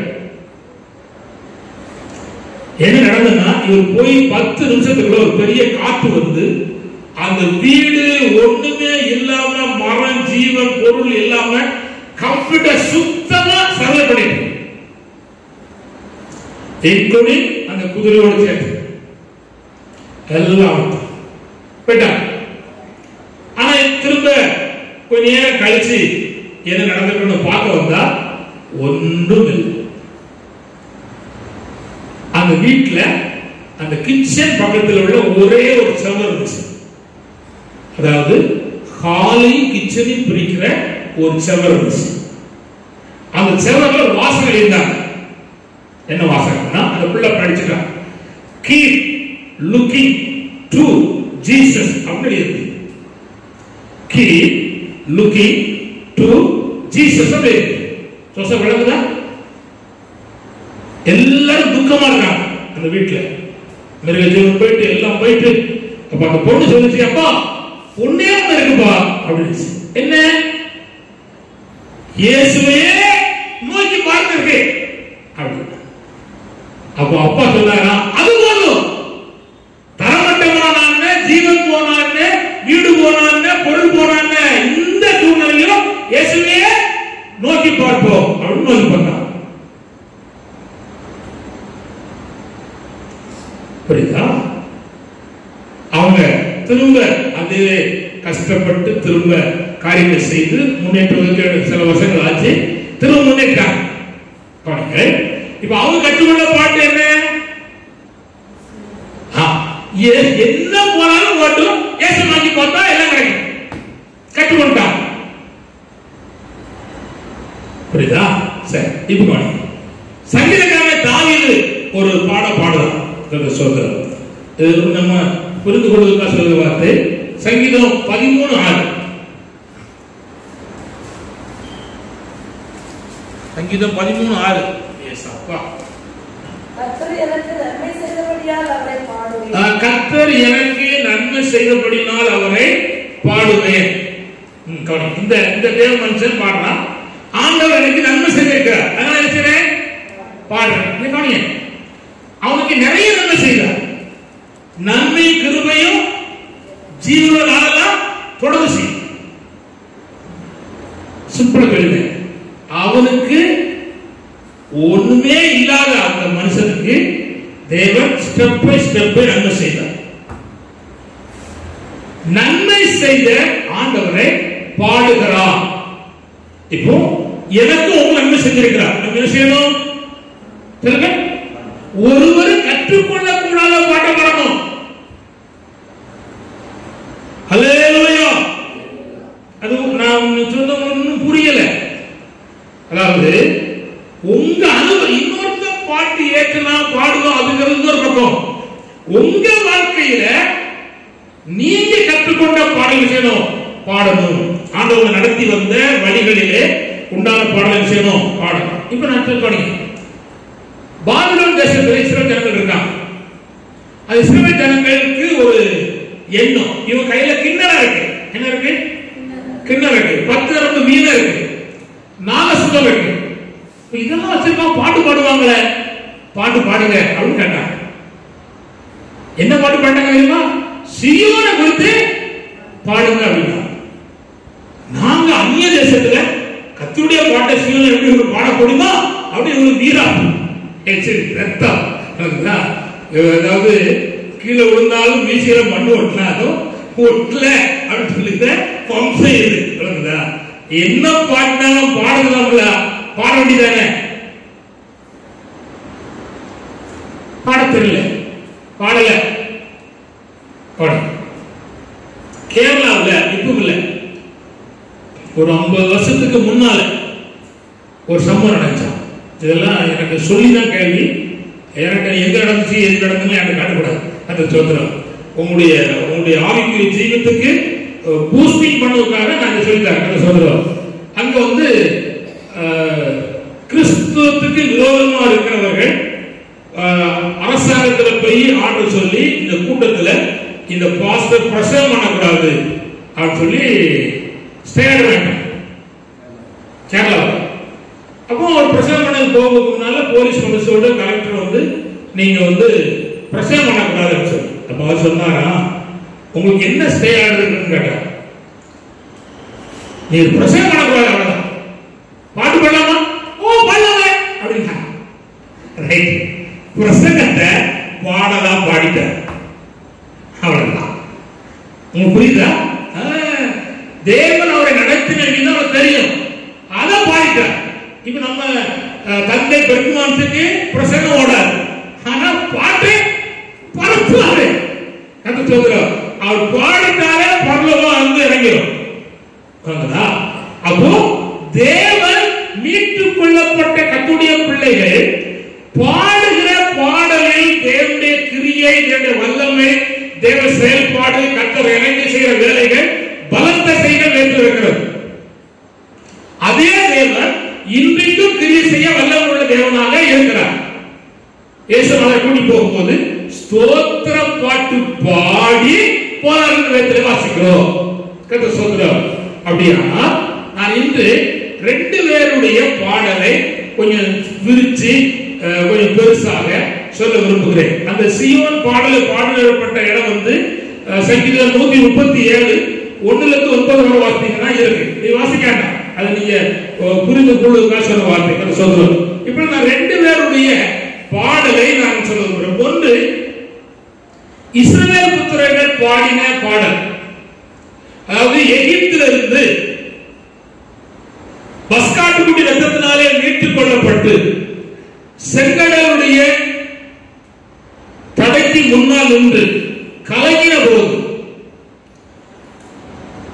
என்ன நடந்ததுன்னா, இவர் போய் 10 நிமிஷத்துக்குள்ள ஒரு பெரிய காத்து வந்து அந்த வீடு ஒண்ணுமே இல்லாம, மரம், ஜீவன், பொருள் இல்லாம கம்ப்ளீட்டா சுத்தமா சர்வே பண்ணிட்டு, இன்க்ளூடிங் அந்த குதிரையோடு சேர்த்து எல்லாம் போயிட்டாங்க. ஆனா திரும்ப கொஞ்ச நேரம் கழிச்சு என்ன நடந்துட்டு பார்க்க வந்தா ஒன்றும் இல்லை. அந்த வீட்டுல அந்த கிச்சன் பக்கத்தில் உள்ள ஒரே ஒரு செவர் இருந்துச்சு. அதாவது ஹாலையும் கிச்சனையும் பிரிக்கிற ஒரு செவர் இருந்துச்சு. அந்த செவர்ல ஒரு வாசகம் இருந்தாங்க. என்ன வாசகம்னா, அந்த பிள்ளை படிச்சுட்டாங்க, கீப் லுக்கிங் டு ஜீசஸ் அப்படி இருக்கு. கீப் லுக்கிங் டு ஜீசஸ் அப்படி இருக்கு. சொச விளங்குதா? எல்லாரும் துக்கமா இருக்காங்க அந்த வீட்டுல. மிருகஜீவன் போயிட்டு எல்லாம் போயிட்டு, அப்ப அந்த பொண்ணு சொல்லிச்சு, அப்பா பொண்ணே ஒண்ணு இருக்குப்பா அப்படின்னு. என்ன? இயேசுவையே நோக்கி பார்த்திருக்கு அப்படின்னு. அப்ப அப்பா சொன்னாரா, அது போதும், தரமட்டமான ஜீவன் போனான்னு, வீடு போனான்னு, பொருள் போனான்னு, இந்த சூழ்நிலையிலும் இயேசுவையே நோக்கி பார்ப்போம் அப்படின்னு நோக்கி பார்த்தாங்க. புரியுதா? அவங்க திரும்ப அதே கஷ்டப்பட்டு திரும்ப காரியங்கள் செய்து முன்னேற்றுவதற்கு சில வருஷங்கள் ஆச்சு. திரும்ப முன்னேற்றாங்க. இப்ப அவங்க கற்றுக்கொண்ட பாட்டு என்ன? என்ன போனாலும் ஓட்டும், ஏசு வாங்கி பார்த்தா எல்லாம் கிடைக்கும். கற்றுக்கொண்டாங்க. புரியுதா? சரி, இப்ப சங்கீதக்காரன் தாவீது ஒரு பாடுறான். சோதரம் இது நம்ம புரிந்து கொள்வதற்காக சொல்ற வார்த்தை. சங்கீதம் 13:6. சங்கீதம் 13:6. அப்பா, கர்த்தர் எனக்கு நன்மை செய்தபடியால் அவரை பாடுவேன். கர்த்தர் எனக்கு நன்மை செய்தபடியால் அவரை பாடுவேன். இந்த தேவ மனுஷன் பாடுறான். ஆண்டவர் எனக்கு நன்மை செய்திருக்கிறார், அதனால என்ன செய்றேன்? பாடுறேன். அவனுக்கு நிறைய நன்மை செய்தார். நன்மை கிருபையும் ஜீவனாலதான் தொடர்ந்து செய்யும். சிம்பிளா சொல்லுங்க, அவனுக்கு ஒண்ணுமே இல்லாத அந்த மனுஷனுக்கு தேவன் ஸ்டெப் பை ஸ்டெப் நன்மை செய்தார். நன்மை செய்த ஆண்டவரை பாடுகிறார். இப்போ எனக்கு உங்களுக்கு நன்மை செஞ்சிருக்கிறார். நம்ம என்ன செய்யணும்? ஒருவர் கற்றுக்கொள்ள கூடாத பாட்டை பாடணும். ஹல்லேலூயா. அது நான் சொன்ன புரியல. அதாவது உங்க அனுபவம் இன்னொருத்த பாட்டு ஏற்றலாம் பாடுவோம், அதுங்கிறது ஒரு பக்கம். உங்க வாழ்க்கையில நீங்க கற்றுக்கொண்ட பாடல் செய்யணும், பாடணும். ஆண்டவர் நடத்தி வந்த வழிகளிலே உண்டான பாடல் செய்யணும், பாடணும். இப்ப நான் சொல்றேன், பாபிலோன் தேசத்தில் இஸ்ரவேல் ஜனங்கள் இருக்காங்க. அது இஸ்ரவேல் ஜனங்களுக்கு ஒரு எண்ணம், இவங்க கையில கிண்ணறம் இருக்கு. என்ன இருக்கு? கிண்ணறம் இருக்கு. 10 ரம்பு வீணை இருக்கு, நாகசுரம் இருக்கு. இதெல்லாம் வச்சிருக்கா, பாட்டு பாடுவாங்களே, பாட்டு பாடுங்க அப்படின்னு கேட்டாங்க. என்ன பாட்டு பாட்டாங்க தெரியுமா? சீயோனை குறித்து பாடுங்க அப்படின்னா. நாங்க அந்நிய தேசத்துல கர்த்தருடைய பாட்டை சீயோனை எப்படி பாட முடியுமா அப்படி ஒரு வீரா ரத்தம். அதாவது கீழே விழுந்தாலும் மீசியில மண்ணு ஒட்டினாலும் ஒட்டல அப்படின்னு சொல்லிட்டு வம்சம் இது. என்ன பாடினாலும் பாடலாம்ல, பாட வேண்டியதானே? பாட தெரியல, பாடல. கேரளாவில் இப்ப இல்ல, ஒரு 50 வருஷத்துக்கு முன்னால ஒரு சம்பவம் நடந்துச்சான். இதெல்லாம் எனக்கு சொல்லிதான் கேள்வி. எனக்கு எங்க நடந்துச்சு எது நடந்துன்னு எனக்கு காட்டக்கூடாது. அந்த சோதரம் உங்களுடைய ஆவிக்குரிய ஜீவத்துக்கு பூஸ்டிங் பண்ணுவதற்காக நான் சொல்லித்தரேன். அந்த சோதரம் அங்க வந்து கிறிஸ்துவத்துக்கு விரோதமா இருக்கிறவர்கள் அரசாங்கத்தில் போய் ஆர்டர் சொல்லி இந்த கூட்டத்துல இந்த பாஸ்டர் பிரசவம் பண்ணக்கூடாது அப்படின்னு சொல்லி ஸ்டேட் வேண்டாம் கேரளாவில். அப்போ ஒரு பிரசவம் பண்ணது போகிறதுக்கு முன்னால போலீஸ் கமிஷனோட கலெக்டர் வந்து நீங்க வந்து பிரசவம் பண்ணக்கூடாதுன்னு சொல்லி, அப்ப அவர் சொன்னாரா உங்களுக்கு என்ன ஸ்டே ஆர்டர்ன்னு கேட்டா, நீ பிரசவம் பண்ணக்கூடாது அவ்வளவுதான், பாட்டு பாடலாமா? ஓ பாடலாமே அப்படின்னா ரைட், பிரசங்கத்தை பாடலாம் பாடிட்டார், அவ்வளவுதான். உங்களுக்கு புரியுதா? தேவன் அவரை நடத்தின விதம் அவருக்கு தெரியும், அதை பாடிட்டார். இப்ப நம்ம தந்தை பெருமானுக்கு பிரசங்கம் ஓடாது, ஆனா பாட்டு பரப்புவாரு. கத்து சொல்றோம், அவர் பாடிட்டாலே பரலோகம் வந்து இறங்கிடும். அப்போ தேவன் மீட்டுக் கொள்ளப்பட்ட கர்த்தருடைய பிள்ளைகள் பாடுகிற பாடலில் தேவனுடைய கிரியை, தேவனுடைய வல்லமை, தேவ செயல்பாடு, கர்த்தர் இறங்கி செய்கிற வேலைகள், பலத்த செய்கள் வைத்திருக்கிறது. அதே தேவன் இன்றைக்கும் கிரியை செய்ய வல்லமை உள்ள தேவனாக இருக்கிறார். இயேசுவை கூட்டி போகும்போது ஸ்தோத்திர பாட்டு பாடி போராட வேதத்தில் வாசிக்கிறோம். கர்த்தர் சொல்றார். அப்படின்னா நான் இன்று 2 பேருடைய பாடலை கொஞ்சம் விரிச்சு கொஞ்சம் பெருசாக சொல்ல விரும்புகிறேன். அந்த சீயோன் பாடல் பாடப்பட்ட இடம் வந்து சங்கீதம் 137 1-9 வாசித்தீங்கன்னா இருக்கு. நீ வாசிக்காண்டா, அது நீங்க புரிந்து கொள்வதற்காக சொல்ல வார்த்தை சொல்றோம். இப்ப நான் 2 பேருடைய பாடலை நான் சொல்ல விரும்புகிறேன். ஒன்று இஸ்ரவேல் புத்திரர்கள் பாடின பாடல், அதாவது எகிப்திலிருந்து பஸ்காட்டுக்குடி ரத்தத்தினாலே மீட்டுக் கொள்ளப்பட்டு செங்கடலுடைய தடைக்கு முன்னால் நின்று கலங்கின போது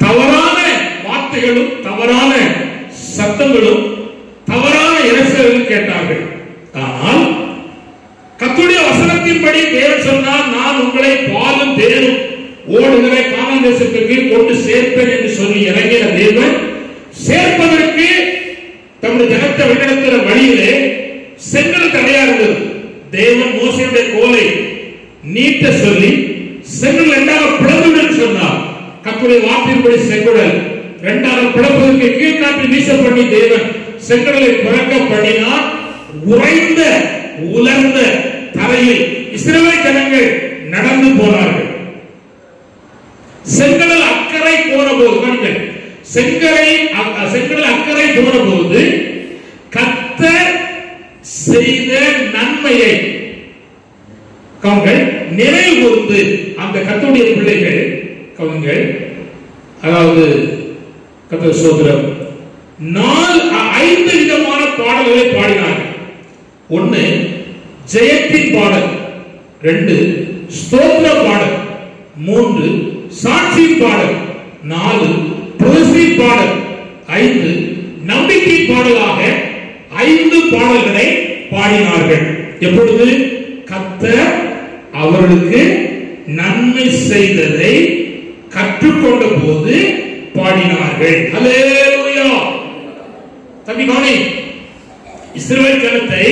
தவறான வார்த்தைகளும் தவறான சத்தங்களும் தவறான இறைச்சல்களும் கேட்டார்கள். ஆனால் கர்த்தருடைய வசனத்தின்படி தேவன் சொன்னார், நான் உங்களை பாலும் தேனும் ஓடுகிற கானான் தேசத்துக்கு கொண்டு சேர்ப்பேன் என்று சொல்லி இறங்கின தேவன் சேர்ப்பதற்கு தம்முடைய ஜனத்தை வழிநடத்துகிற வழியிலே செங்கல் தடையா இருந்தது. தேவன் மோசேயுடைய கோலை நீட்ட சொல்லி செங்கல் இரண்டாக பிளந்து சொன்னார். கர்த்தருடைய வார்த்தையின்படி செங்கடல் இரண்டாக பிளப்பதற்கு கீழ்காற்று வீச பண்ணி தேவன் செங்கடலை பிறக்க பண்ணினார். உறைந்த உலர்ந்த தரையில் இஸ்ரவேல் ஜனங்கள் நடந்து போனார்கள். செங்கடல் அக்கறை போன போது செங்கடல் அக்கறை போன போது கர்த்தர் செய்த நன்மையை கவுங்கள் நினைவு கூர்ந்து அந்த கர்த்தருடைய பிள்ளைகள் கவுங்கள், அதாவது கர்த்தர் ஸ்தோத்திரம் 5 விதமான பாடல்களை பாடினார்கள். 1 ஜெயத்தின் பாடல், 2 ஸ்தோத்திர பாடல், 3 சாட்சி பாடல், 4 பிரதிஷ்டை பாடல், 5 நம்பிக்கை பாடலாக 5 பாடல்களை பாடினார்கள். எப்பொழுது கர்த்தர் அவர்களுக்கு நன்மை செய்ததை கற்றுக்கொண்ட போது பாடினார்கள். அல்லேலூயா. தம்பி கவனி, இஸ்ரவேல் ஜனத்தை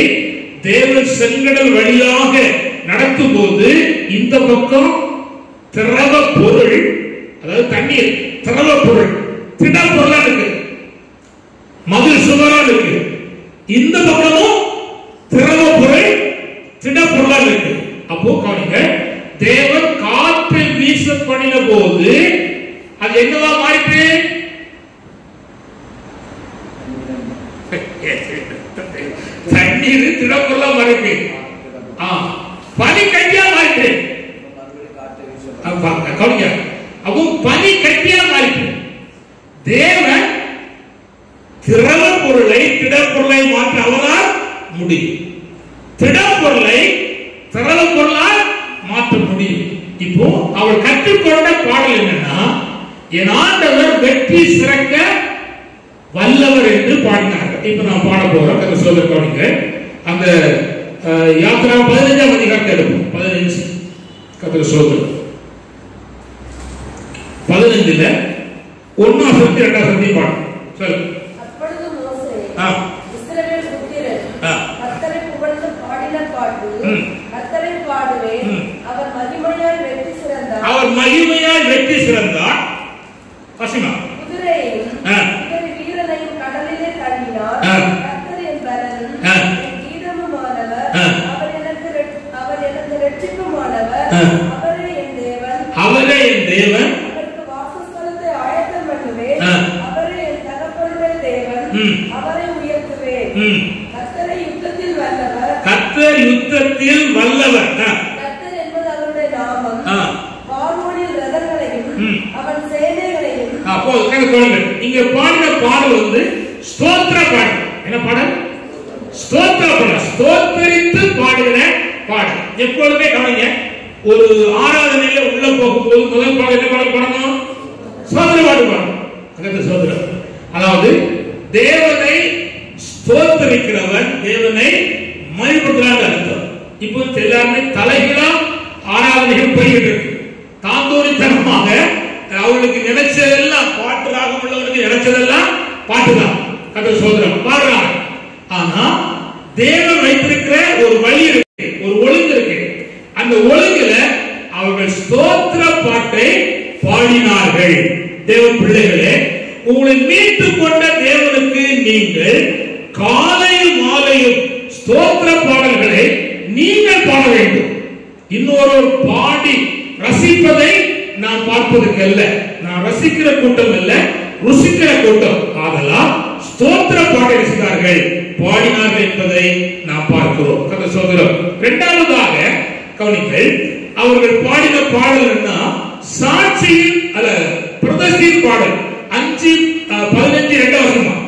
தேவன் செங்கடல் வழியாக நடத்தும் போது இந்த பக்கம் திரவ பொருள், அதாவது தண்ணீர் திரவ பொருள் திட பொருளா இருக்கு, மது சுவரா இருக்கு. இந்த பக்கமும் திரவ பொருள் திட பொருளா இருக்கு. அப்போ கவனிங்க, தேவன் காற்றை வீச பண்ணின போது அது என்னவா மாறிட்டு? தண்ணீர் திட பொருளா மாறிட்டு, பனி கட்டியா மாறிட்டு. கவனிங்க, அப்போ பனி கட்டியா மாறிட்டு. தேவன் திரவ பொருளை திட பொருளை மாற்ற அவரால் முடியும். திட பொருளை திரவ பொருளால் மாற்ற முடியும். இப்போ அவள் கற்றுக்கொண்ட பாடல் என்னன்னா, என் ஆண்டவர் வெற்றி சிறக்க வல்லவர் என்று பாடினார்கள். இப்ப நான் பாட போறேன். கர்த்தர் சொல்ல கவனிங்க. அந்த யாத்திரா 15ஆம் அதிகாரத்தை எடுப்போம். 15 கர்த்தர் சொல்ல 15ல 1ஆம் வசனத்தை 2ஆம் வசனத்தை பாடு. சொல்லு. அப்பொழுது மோசே இஸ்ரவேல் புத்திரர் கர்த்தரை புகழ்ந்து பாடின பாட்டு, கர்த்தரை பாடுவேன், அவர் மகிமையாய் வெற்றி சிறந்தார். அவர் மகிமையாய் வெற்றி சிறந்தார். வசனம். குதிரையையும் வீரனையும் கடலிலே தள்ளினார். கர்த்தர் என் பலனும் என் கீதமுமானவர், அவர் எனக்கு இரட்சிப்புமானவர், அவரே என் தேவன், அவரே என் தேவன், அவருக்கு வாசஸ்தலத்தை ஆயத்தம் பண்ணுவேன், அவரே என் தகப்பனுடைய தேவன், அவரை உயர்த்துவேன். கர்த்தர் யுத்தத்தில் வல்லவர், கர்த்தர் யுத்தத்தில் வல்லவர். கர்த்தர் என்பது அவருடைய நாமம். பார்வோனின் ரதங்களையும் அவன் சேனைகளையும். அப்போ இங்க பாடின பாடல் வந்து ஸ்தோத்திர பாடல். என்ன பாடல்? ஸ்தோத்திர பாடல். ஸ்தோத்தரித்து பாடுகிற பாடல். எப்பொழுதுமே கவனிங்க, ஒரு ஆராதனையில உள்ள போகும்போது முதல் பாடல் என்ன பாடல் பாடணும்? ஸ்தோத்திர பாடல் பாடணும். அதாவது ஸ்தோத்திரம், அதாவது தேவனை ஸ்தோத்தரிக்கிறவன் தேவனை மகிமைப்படுத்துறாங்க அர்த்தம். இப்போ எல்லாருமே தலைகளா ஆராதனைகள் போய்கிட்டு இருக்கு. தாந்தோரித்தனமாக அவர்களுக்கு நினைச்சதெல்லாம் பாட்டு ராகம் உள்ளவர்களுக்கு நினைச்சதெல்லாம் பாட்டுதான். கர்த்தர் ஸ்தோத்திரம் பாடுறாங்க. ஆனா தேவன் வைத்திருக்கிற ஒரு வழி இருக்கு, ஒரு ஒழுங்கு இருக்கு. அந்த ஒழுங்குல அவர்கள் ஸ்தோத்திர பாட்டை பாடினார்கள். தேவ பிள்ளைகளே, உங்களை மீட்டுக் கொண்ட தேவனுக்கு நீங்கள் காலையும் மாலையும் ஸ்தோத்திர பாடல்களை நீங்கள் பாட வேண்டும். இன்னொரு பாடி ரசிப்பதை நான் பார்ப்பதற்கு அல்ல. நான் ரசிக்கிற கூட்டம் அல்ல, ருசிக்கிற கூட்டம். ஆதலால் ஸ்தோத்திர பாடலை ரசித்தார்கள், பாடினார்கள் என்பதை நாம் பார்க்கிறோம். கர்த்தர் ஸ்தோத்திரம். இரண்டாவதாக கவனிங்கள், அவர்கள் பாடின பாடல் என்ன? சாட்சியின் அல்ல பிரதிஷ்டை பாடல். 5:15 2 வசனம்.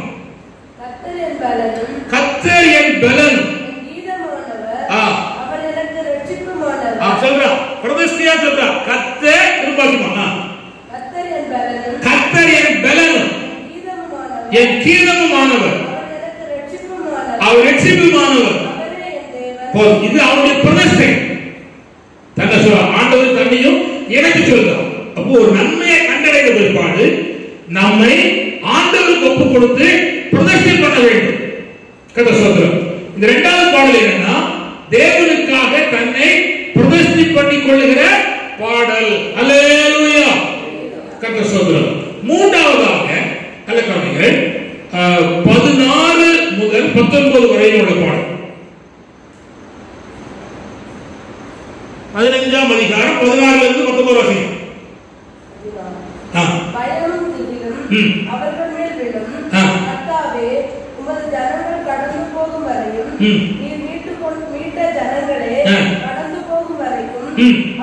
என் கீதமுமானவர், அவர் ரட்சிப்புமானவர். இது அவருடைய பிரதிஷ்டை. தன்னை ஆண்டவர் தன்னையும் இணைத்து சொல்றார். அப்போ ஒரு நன்மையை கண்டடைந்த பிற்பாடு நம்மை ஆண்டவருக்கு ஒப்பு கொடுத்து பிரதிஷ்டை பண்ண வேண்டும். கர்த்தர் ஸ்தோத்திரம். இந்த இரண்டாவது பாடல் என்னன்னா, தேவனுக்காக தன்னை பிரதிஷ்டை பண்ணிக் கொள்ளுகிற பாடல். அல்லேலூயா. கர்த்தர் ஸ்தோத்திரம். மூன்றாவதாக கவனிங்கள், 14 முதல் 19 வரை உள்ள பாடல். 15ஆம் அதிகாரம் 16 இருந்து 19 வரை. அவர்கள் மேல் விழும். கர்த்தாவே, உமது ஜனங்கள் கடந்து போகும் வரையும், நீர் மீட்ட ஜனங்களே கடந்து போகும் வரைக்கும்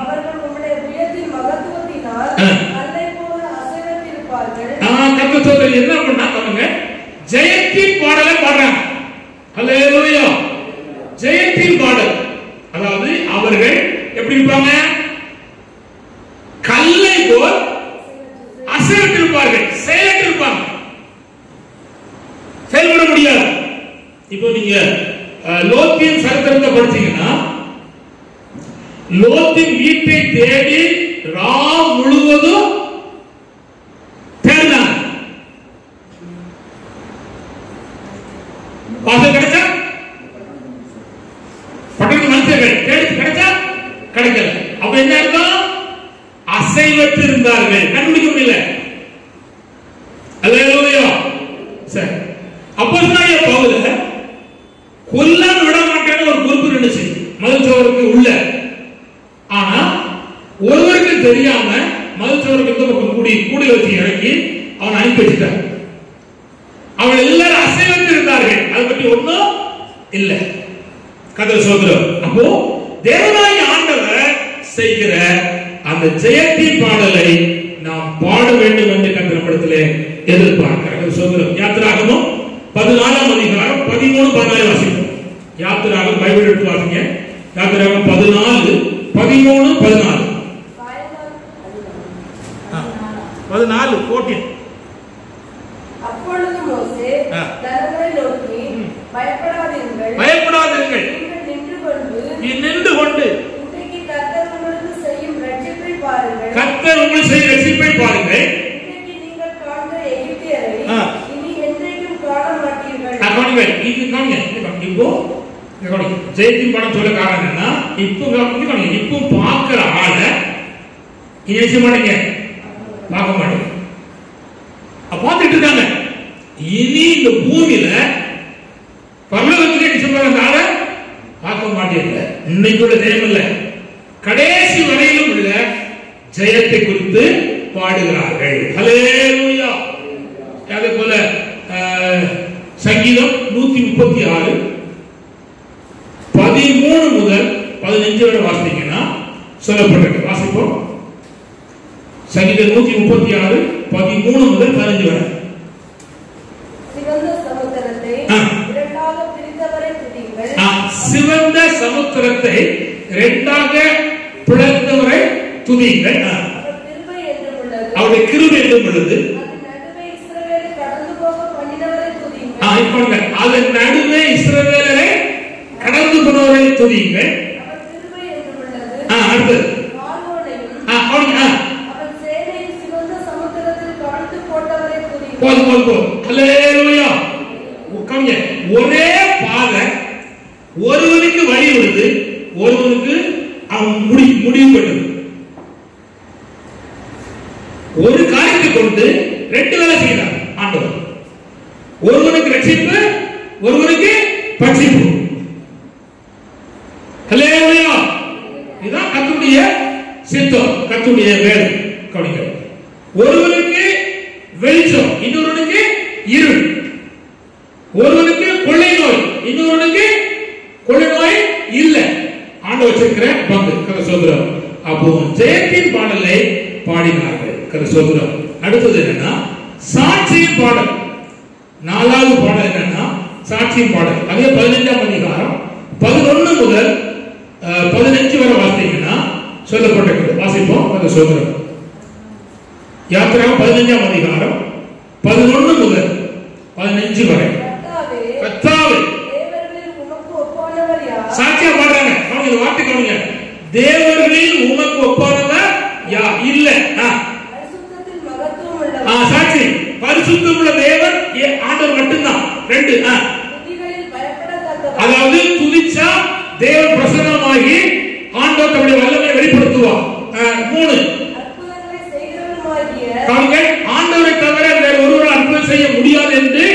அவர்கள் உம்முடைய உயர்த்தின் மகத்துவத்தினால் கல்லை போல அசைவத்திருப்பார்கள். கர்த்தர் என்ன பண்ணாங்க? ஜெயத்தின் பாடலை பாடுறாங்க. அல்லேலூயா. ஜெயத்தின் பாடல். அதாவது அவர்கள் எப்படி இருப்பாங்க? கல்லை போல் அசைவத்திருப்பார்கள், செயலற்றிருப்பாங்க, செயல்பட முடியாது. இப்போ நீங்க லோத்தின் சரித்திரத்தை படிச்சீங்கன்னா, லோத்தின் வீட்டை தேடி ராம் முழுவதும் தேடினாங்க. வாசல் கிடைச்சா பட்டணத்து மனுஷர்கள் தேடி கிடைச்சா கிடைக்கல. அப்ப என்ன அர்த்தம்? அசைவற்று இருந்தார்கள், கண்டுபிடிக்க முடியல. அல்லேலூயா. சரி, அப்போஸ்தலனாகிய பவுல் கொல்லாம விட மாட்டேன்னு ஒரு பொறுப்பு இருந்துச்சு மதில் சுவருக்கு உள்ள. ஆனா ஒருவருக்கு தெரியாம மதில் சுவருக்கு இந்த பக்கம் கூடி வச்சு இறக்கி அவன் அனுப்பி வச்சுட்டார். அவள் எல்லாரும் அசைவற்று இருந்தார்கள், அதை பற்றி ஒன்றும் இல்லை. கர்த்தர் ஸ்தோத்திரம். அப்போ தேவனாகிய ஆண்டவர் செய்கிற அந்த ஜெயத்தின் பாடலை நாம் பாட வேண்டும் என்று கர்த்தரிடத்திலே எதிர்பார்க்கிறார். ஸ்தோத்திரம். யாத்திராகமம் 14ஆம் அதிகாரம் 13, 14 வாசிப்போம். யாத்திராகமம் பைபிள் எடுத்து வாசிங்க. யாத்திராகமம் 14, 13, 14. 14. அப்பொழுது மோசே ஜனங்களை நோக்கி, பயப்படாதீர்கள், நின்று கொண்டு இன்றைக்கு கர்த்தர் உங்களுக்கு செய்யும் ரட்சிப்பை பாருங்கள். கர்த்தர் உங்களுக்கு செய்யும் ரட்சிப்பை பாருங்கள். இன்றைக்கு நீங்கள் காண்கிற எகிப்தியரை இனி என்றைக்கும் காண மாட்டீர்கள். இப்போ ஜெயத்தின் படம் சொல்ல காரணம் என்னன்னா, இப்போ பார்க்கிற ஆளை இணைச்சு மாட்டீங்க, பார்க்க மாட்டீங்க. பார்த்துட்டு இருக்காங்க. இனி இந்த பூமியில பரலோகத்திலே சொல்றாங்க, ஆளை பார்க்க மாட்டீங்க. இன்னைக்கு உள்ள ஜெயம் இல்ல, கடைசி வரையிலும் உள்ள ஜெயத்தை குறித்து பாடுகிறார்கள். ஹல்லேலூயா. அதே போல சங்கீதம் 136 13 முதல் 15 வரை வாசித்தீங்கன்னா சொல்லப்பட்டிருக்கு. வாசிப்போம். சங்கீதம் 136 13 முதல் 15 வரை. சிவந்த சமுத்திரத்தை இரண்டாக பிரித்தவரை துதியுங்கள். சிவந்த சமுத்திரத்தை இரண்டாக பிளந்தவரை துதியுங்கள். அவருடைய கிருபை என்றும் உள்ளது. அதன் நடுவே இஸ்ரவேலரை கடந்து போனவரை துதியுங்கள். அடுத்தது ஒரே பாதை, ஒருவனுக்கு வழி விடுது, ஒருவனுக்கு அவன் முடிவு பண்ணது. ஒரு காரியத்தை கொண்டு ரெண்டு வேலை செய்யறார் ஆண்டவர். ஒருவனுக்கு ரட்சிப்பு, ஒருவனுக்கு பட்சிப்பு. ஹல்லேலூயா. இதுதான் கர்த்தருடைய சித்தம், கர்த்தருடைய வேலை. கவனிங்க. ஒருவனுக்கு வெளிச்சம், இன்னொருவனுக்கு இருள். ஒருவனுக்கு கொள்ளை நோய், இன்னொருவனுக்கு கொள்ளை நோய் இல்லை. ஆண்டவர் வச்சிருக்கிற பங்கு. கர்த்தர். அப்போ ஜெயத்தின் பாடலை பாடினார்கள். கர்த்தர். அடுத்தது என்னன்னா சாட்சியின் பாடல். நாலாவது பாடல் என்னன்னா சாட்சியின் பாடல். அதே 15ஆம் அதிகாரம் 11 முதல் 15 வரை வாசித்தீங்கன்னா சொல்லப்பட்டிருக்கிறது. வாசிப்போம். கர்த்தர். யாத்திராகமம் 15ஆம் அதிகாரம் 11 முதல் 2 துதிகளில் பயப்படத்தக்க, அதாவது துதிச்சா தேவன் பிரசன்னமாகி ஆண்டவர் தம்முடைய வல்லமையை வெளிப்படுத்துவார். 3 அற்புதங்களை செய்கிறவருமாகிய ஆண்டவரை தவிர வேற ஒருவர் அற்புதம் செய்ய முடியாது என்று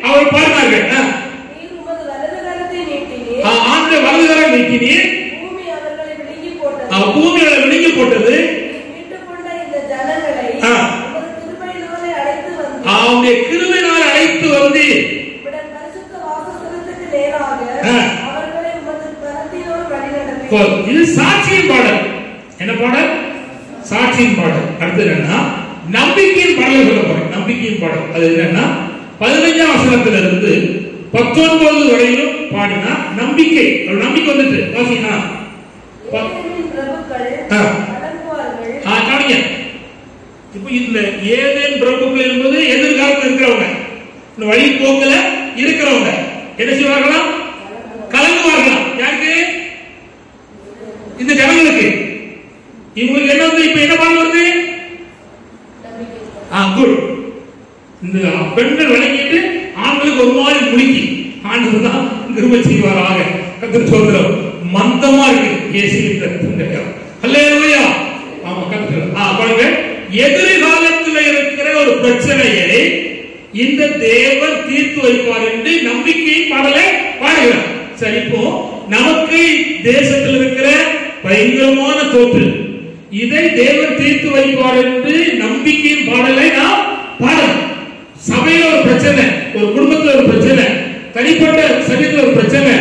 அவர் பாடினார்கள். நீர் உமது வலது கரத்தை நீட்டினீர், ஆண்டவர் வலது கரம் நீட்டினீர், பூமி அவர்களை விழுங்கி போட்டது, பூமி அவர்களை விழுங்கி போட்டது. நீர் மீட்டுக் கொண்ட இந்த ஜனங்களை உமது கிருபையினாலே அழைத்து வந்தீர், அவருடைய கிருபையினால் அழைத்து வந்தீர். உம்முடைய பரிசுத்த வாசஸ்தலத்துக்கு நேராக அவர்களை உமது கரத்தினால் வழிநடத்தி. இது சாட்சியின் பாடல். என்ன பாடல்? சாட்சியின் பாடல். அடுத்து என்னன்னா நம்பிக்கையின் பாடல் சொல்ல போறேன். நம்பிக்கையின் பாடல் அது என்னன்னா 15ஆம் வசனத்திலிருந்து 19 வரையிலும் பாடினா நம்பிக்கை. ஒரு நம்பிக்கை வந்துட்டு வாசினா ஏதேனின் பிரபுக்கள் அடங்குவார்கள். காணிங்க. இப்போ இந்த ஏதேன் பிரபுக்கள் என்பது எதிர்காலத்தில் இருக்கிறவங்க, இந்த வழி போக்குல இருக்கிறவங்க என்ன செய்வார்களா? கலங்குவார்களா? யாருக்கு? இந்த ஜனங்களுக்கு. இவங்களுக்கு என்ன வந்து இப்ப என்ன பாடல் வருது? குட். இந்த பெண்கள் விளங்கிட்டு ஆண்களுக்கு ஒரு மாதிரி முழுக்கி ஆண்டு தான் கிருபை செய்வாராக. கர்த்தர் சொல்றார் மந்தமா இருக்கு இயேசுவின் அல்லேலூயா. ஆமா கர்த்தர் பாருங்க, எதிர்காலத்தில் இருக்கிற ஒரு பிரச்சனையை இந்த தேவன் தீர்த்து வைப்பார் என்று நம்பிக்கையின் பாடலை பாடுகிறார். சரி, இப்போ நமக்கு தேசத்தில் இருக்கிற பயங்கரமான தோற்று இதை தேவன் தீர்த்து வைப்பார் என்று நம்பிக்கையின் பாடலை நாம் பாடலாம். சபையில ஒரு பிரச்சனை, ஒரு குடும்பத்தில் ஒரு பிரச்சனை, தனிப்பட்ட சரீரத்தில் ஒரு பிரச்சனை,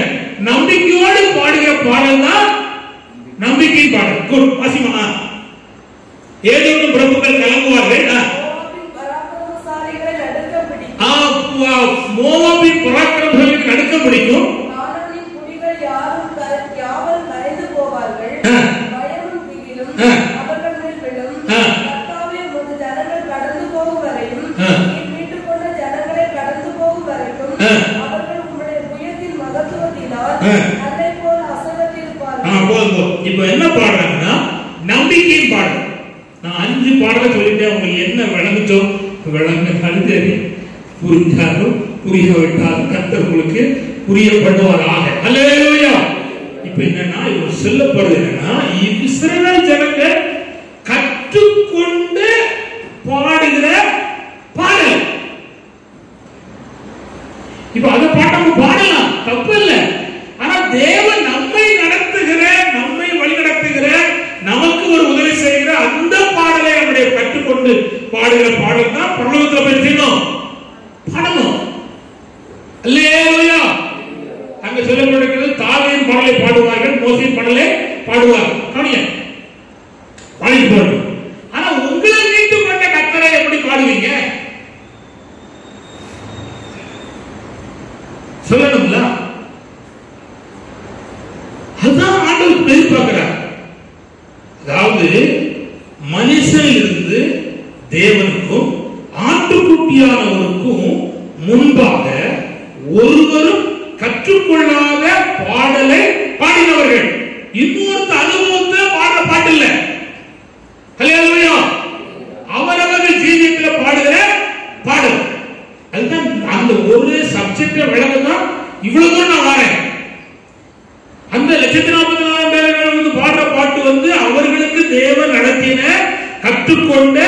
நம்பிக்கையோடு பாடுகிற பாடல் தான் நம்பிக்கையின் பாடல். குட். வாசிமா. ஏதேனும் பிரபுக்கள் கலங்குவார்கள், மோவாபின் பராக்கிரமசாலிகளுக்கு நடுக்கம் பிடிக்கும், கானானின் குடிகள் யாவரும் மறைந்து போவார்கள், பயமும் திகிலும் அவர்கள் மேல் விழும். கர்த்தாவே, உமது ஜனங்கள் கடந்து போகும் வரையும், நீர் மீட்டுக் கொண்ட ஜனங்களை கடந்து போகும் வரைக்கும் அவர்கள் உம்முடைய புயத்தின் மகத்துவத்தினால் அன்னை போல் அசைவற்றிருப்பார்கள். இப்ப என்ன பாடுறாங்கன்னா நம்பிக்கையின் பாடல். நான் 5 பாடலை சொல்லிட்டேன். உங்களுக்கு என்ன விளங்குச்சோ விளங்கினாலும் சரி, புரிஞ்சாலும் புரியவிட்டாலும் கர்த்தர் உங்களுக்கு புரிய பண்ணுவாராக. அல்லேலூயா. இப்ப என்னன்னா இவர் சொல்லப்படுது என்னன்னா இஸ்ரவேல் ஜனங்கள் கற்றுக்கொண்டு பாடுகிற பாடல். இப்ப அதை பாட்டு பாடலாம், தப்பு இல்லை. ஆனா தேவன் நம்மை நடத்துகிற, நம்மை வழி நடத்துகிற, நமக்கு ஒரு உதவி செய்கிற அந்த பாடலை நம்முடைய கற்றுக்கொண்டு பாடுகிற பாடல் தான் பரலோகத்தில் போய் செய்யணும், பாடணும். அல்லேலூயா. அங்க சொல்லப்படுகிறது தாவீதின் பாடலை பாடுவார்கள், மோசேயின் பாடலை பாடுவார்கள். கவனிங்க, பாடிட்டு போறது. ஆனா உங்களை மீட்டு கொண்ட கர்த்தரை எப்படி பாடுவீங்க? சொல்லணும்ல. அதுதான் ஆண்டவர் எதிர்பார்க்கிறார். அதாவது மனுஷன் இருந்து தேவனுக்கும் ஆட்டுக்குட்டியானவருக்கும் முன்பாக ஒருவரும் கற்றுக்கொள்ளாத பாடலை பாடினவர்கள். இன்னொருத்த அனுபவத்தை பாடுற பாட்டு இல்ல. அல்லேலூயா. அவரவர்கள் ஜீவியத்தில் பாடுகிற பாடல். அதுதான் அந்த ஒரு சப்ஜெக்ட் விளங்குதான் இவ்வளவு நான் வரேன். அந்த 144,000 பேர்கள் வந்து பாடுற பாட்டு வந்து அவர்களுக்கு தேவன் நடத்தின கற்றுக்கொண்ட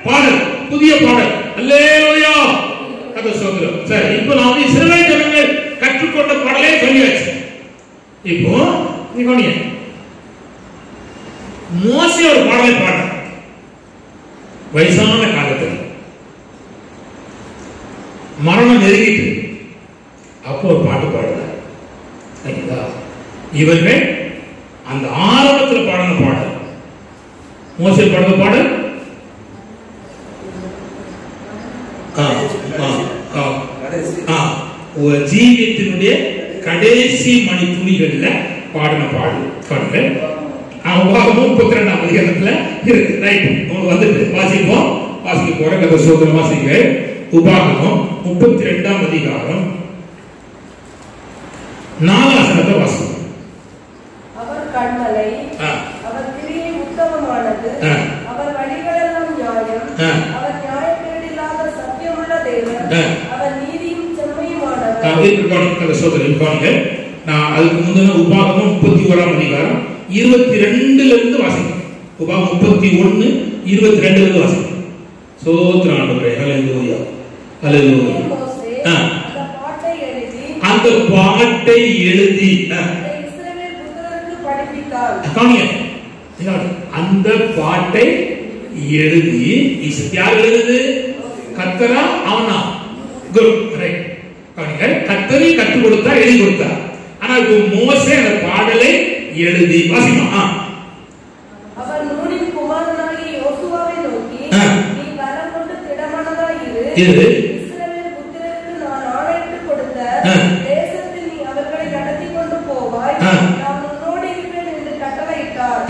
பாடல், புதிய பாடல். அல்லேலூயா. கர்த்தருடைய ஸ்தோத்திரம். சரி, இப்போ நான் இஸ்ரவேல் ஜனங்கள் கற்றுக்கொண்ட பாடலை சொல்லியாச்சு. இப்போ நீங்க மோசே ஒரு பாடலை பாட வயசான காலத்தில் மரணம் நெருங்கிட்டு அப்போ ஒரு பாட்டு பாடுறார். இவர்கள் அந்த ஆரம்பத்தில் பாடின பாடல், மோசே பாடின பாடல் ஜீவியத்தினுடைய கடைசி மணி துணிகள்ல பாடின பாடல். 32ஆம் அதிகாரத்துல இருக்கு. ரைட், வந்துட்டு வாசிப்போம். வாசிக்க போற கதை சோதனை வாசிக்க. உபாகமம் 32ஆம் அதிகாரம் 4ஆம் வசனத்தை வாசிப்போம். அவர் கண்மலை, அவர் கிரியை உத்தமமானது, அவர் வழிகளெல்லாம் நியாயம், அவர் நியாயக்கேடில்லாத சத்தியமுள்ள தேவன், அவர் நீதியும் செம்மையுமானவர், நான் அதுக்கு முந்தின உபாகமம் 31ஆம் அதிகாரம் 22ல இருந்து வாசிக்கிறேன். உபாகமம் 31 22ல இருந்து வாசிக்கிறேன். சோத்திரம் ஆண்டவரே, ஹல்லேலூயா ஹல்லேலூயா. அந்த பாட்டை எழுதி அந்த பாட்டை எழுதி யார் எழுது? கர்த்தரா அவனா? கர்த்தரை கற்றுக் கொடுத்தா, எழுதி கொடுத்தா. ஆனா இப்போ மோசே அந்த பாடலை எழுதி வாசிமா. அவர் நூனின் குமாரனாகிய யோசுவாவை நோக்கி, நீ பலம் கொண்டு திடமனதாய் இரு. இஸ்ரவேல் புத்திரருக்கு நான் ஆணையிட்டு கொடுத்த தேசத்தில் நீ அவர்களை நடத்தி கொண்டு போவாய். நான் உன்னோடு இருப்பேன் என்று கட்டளையிட்டார்.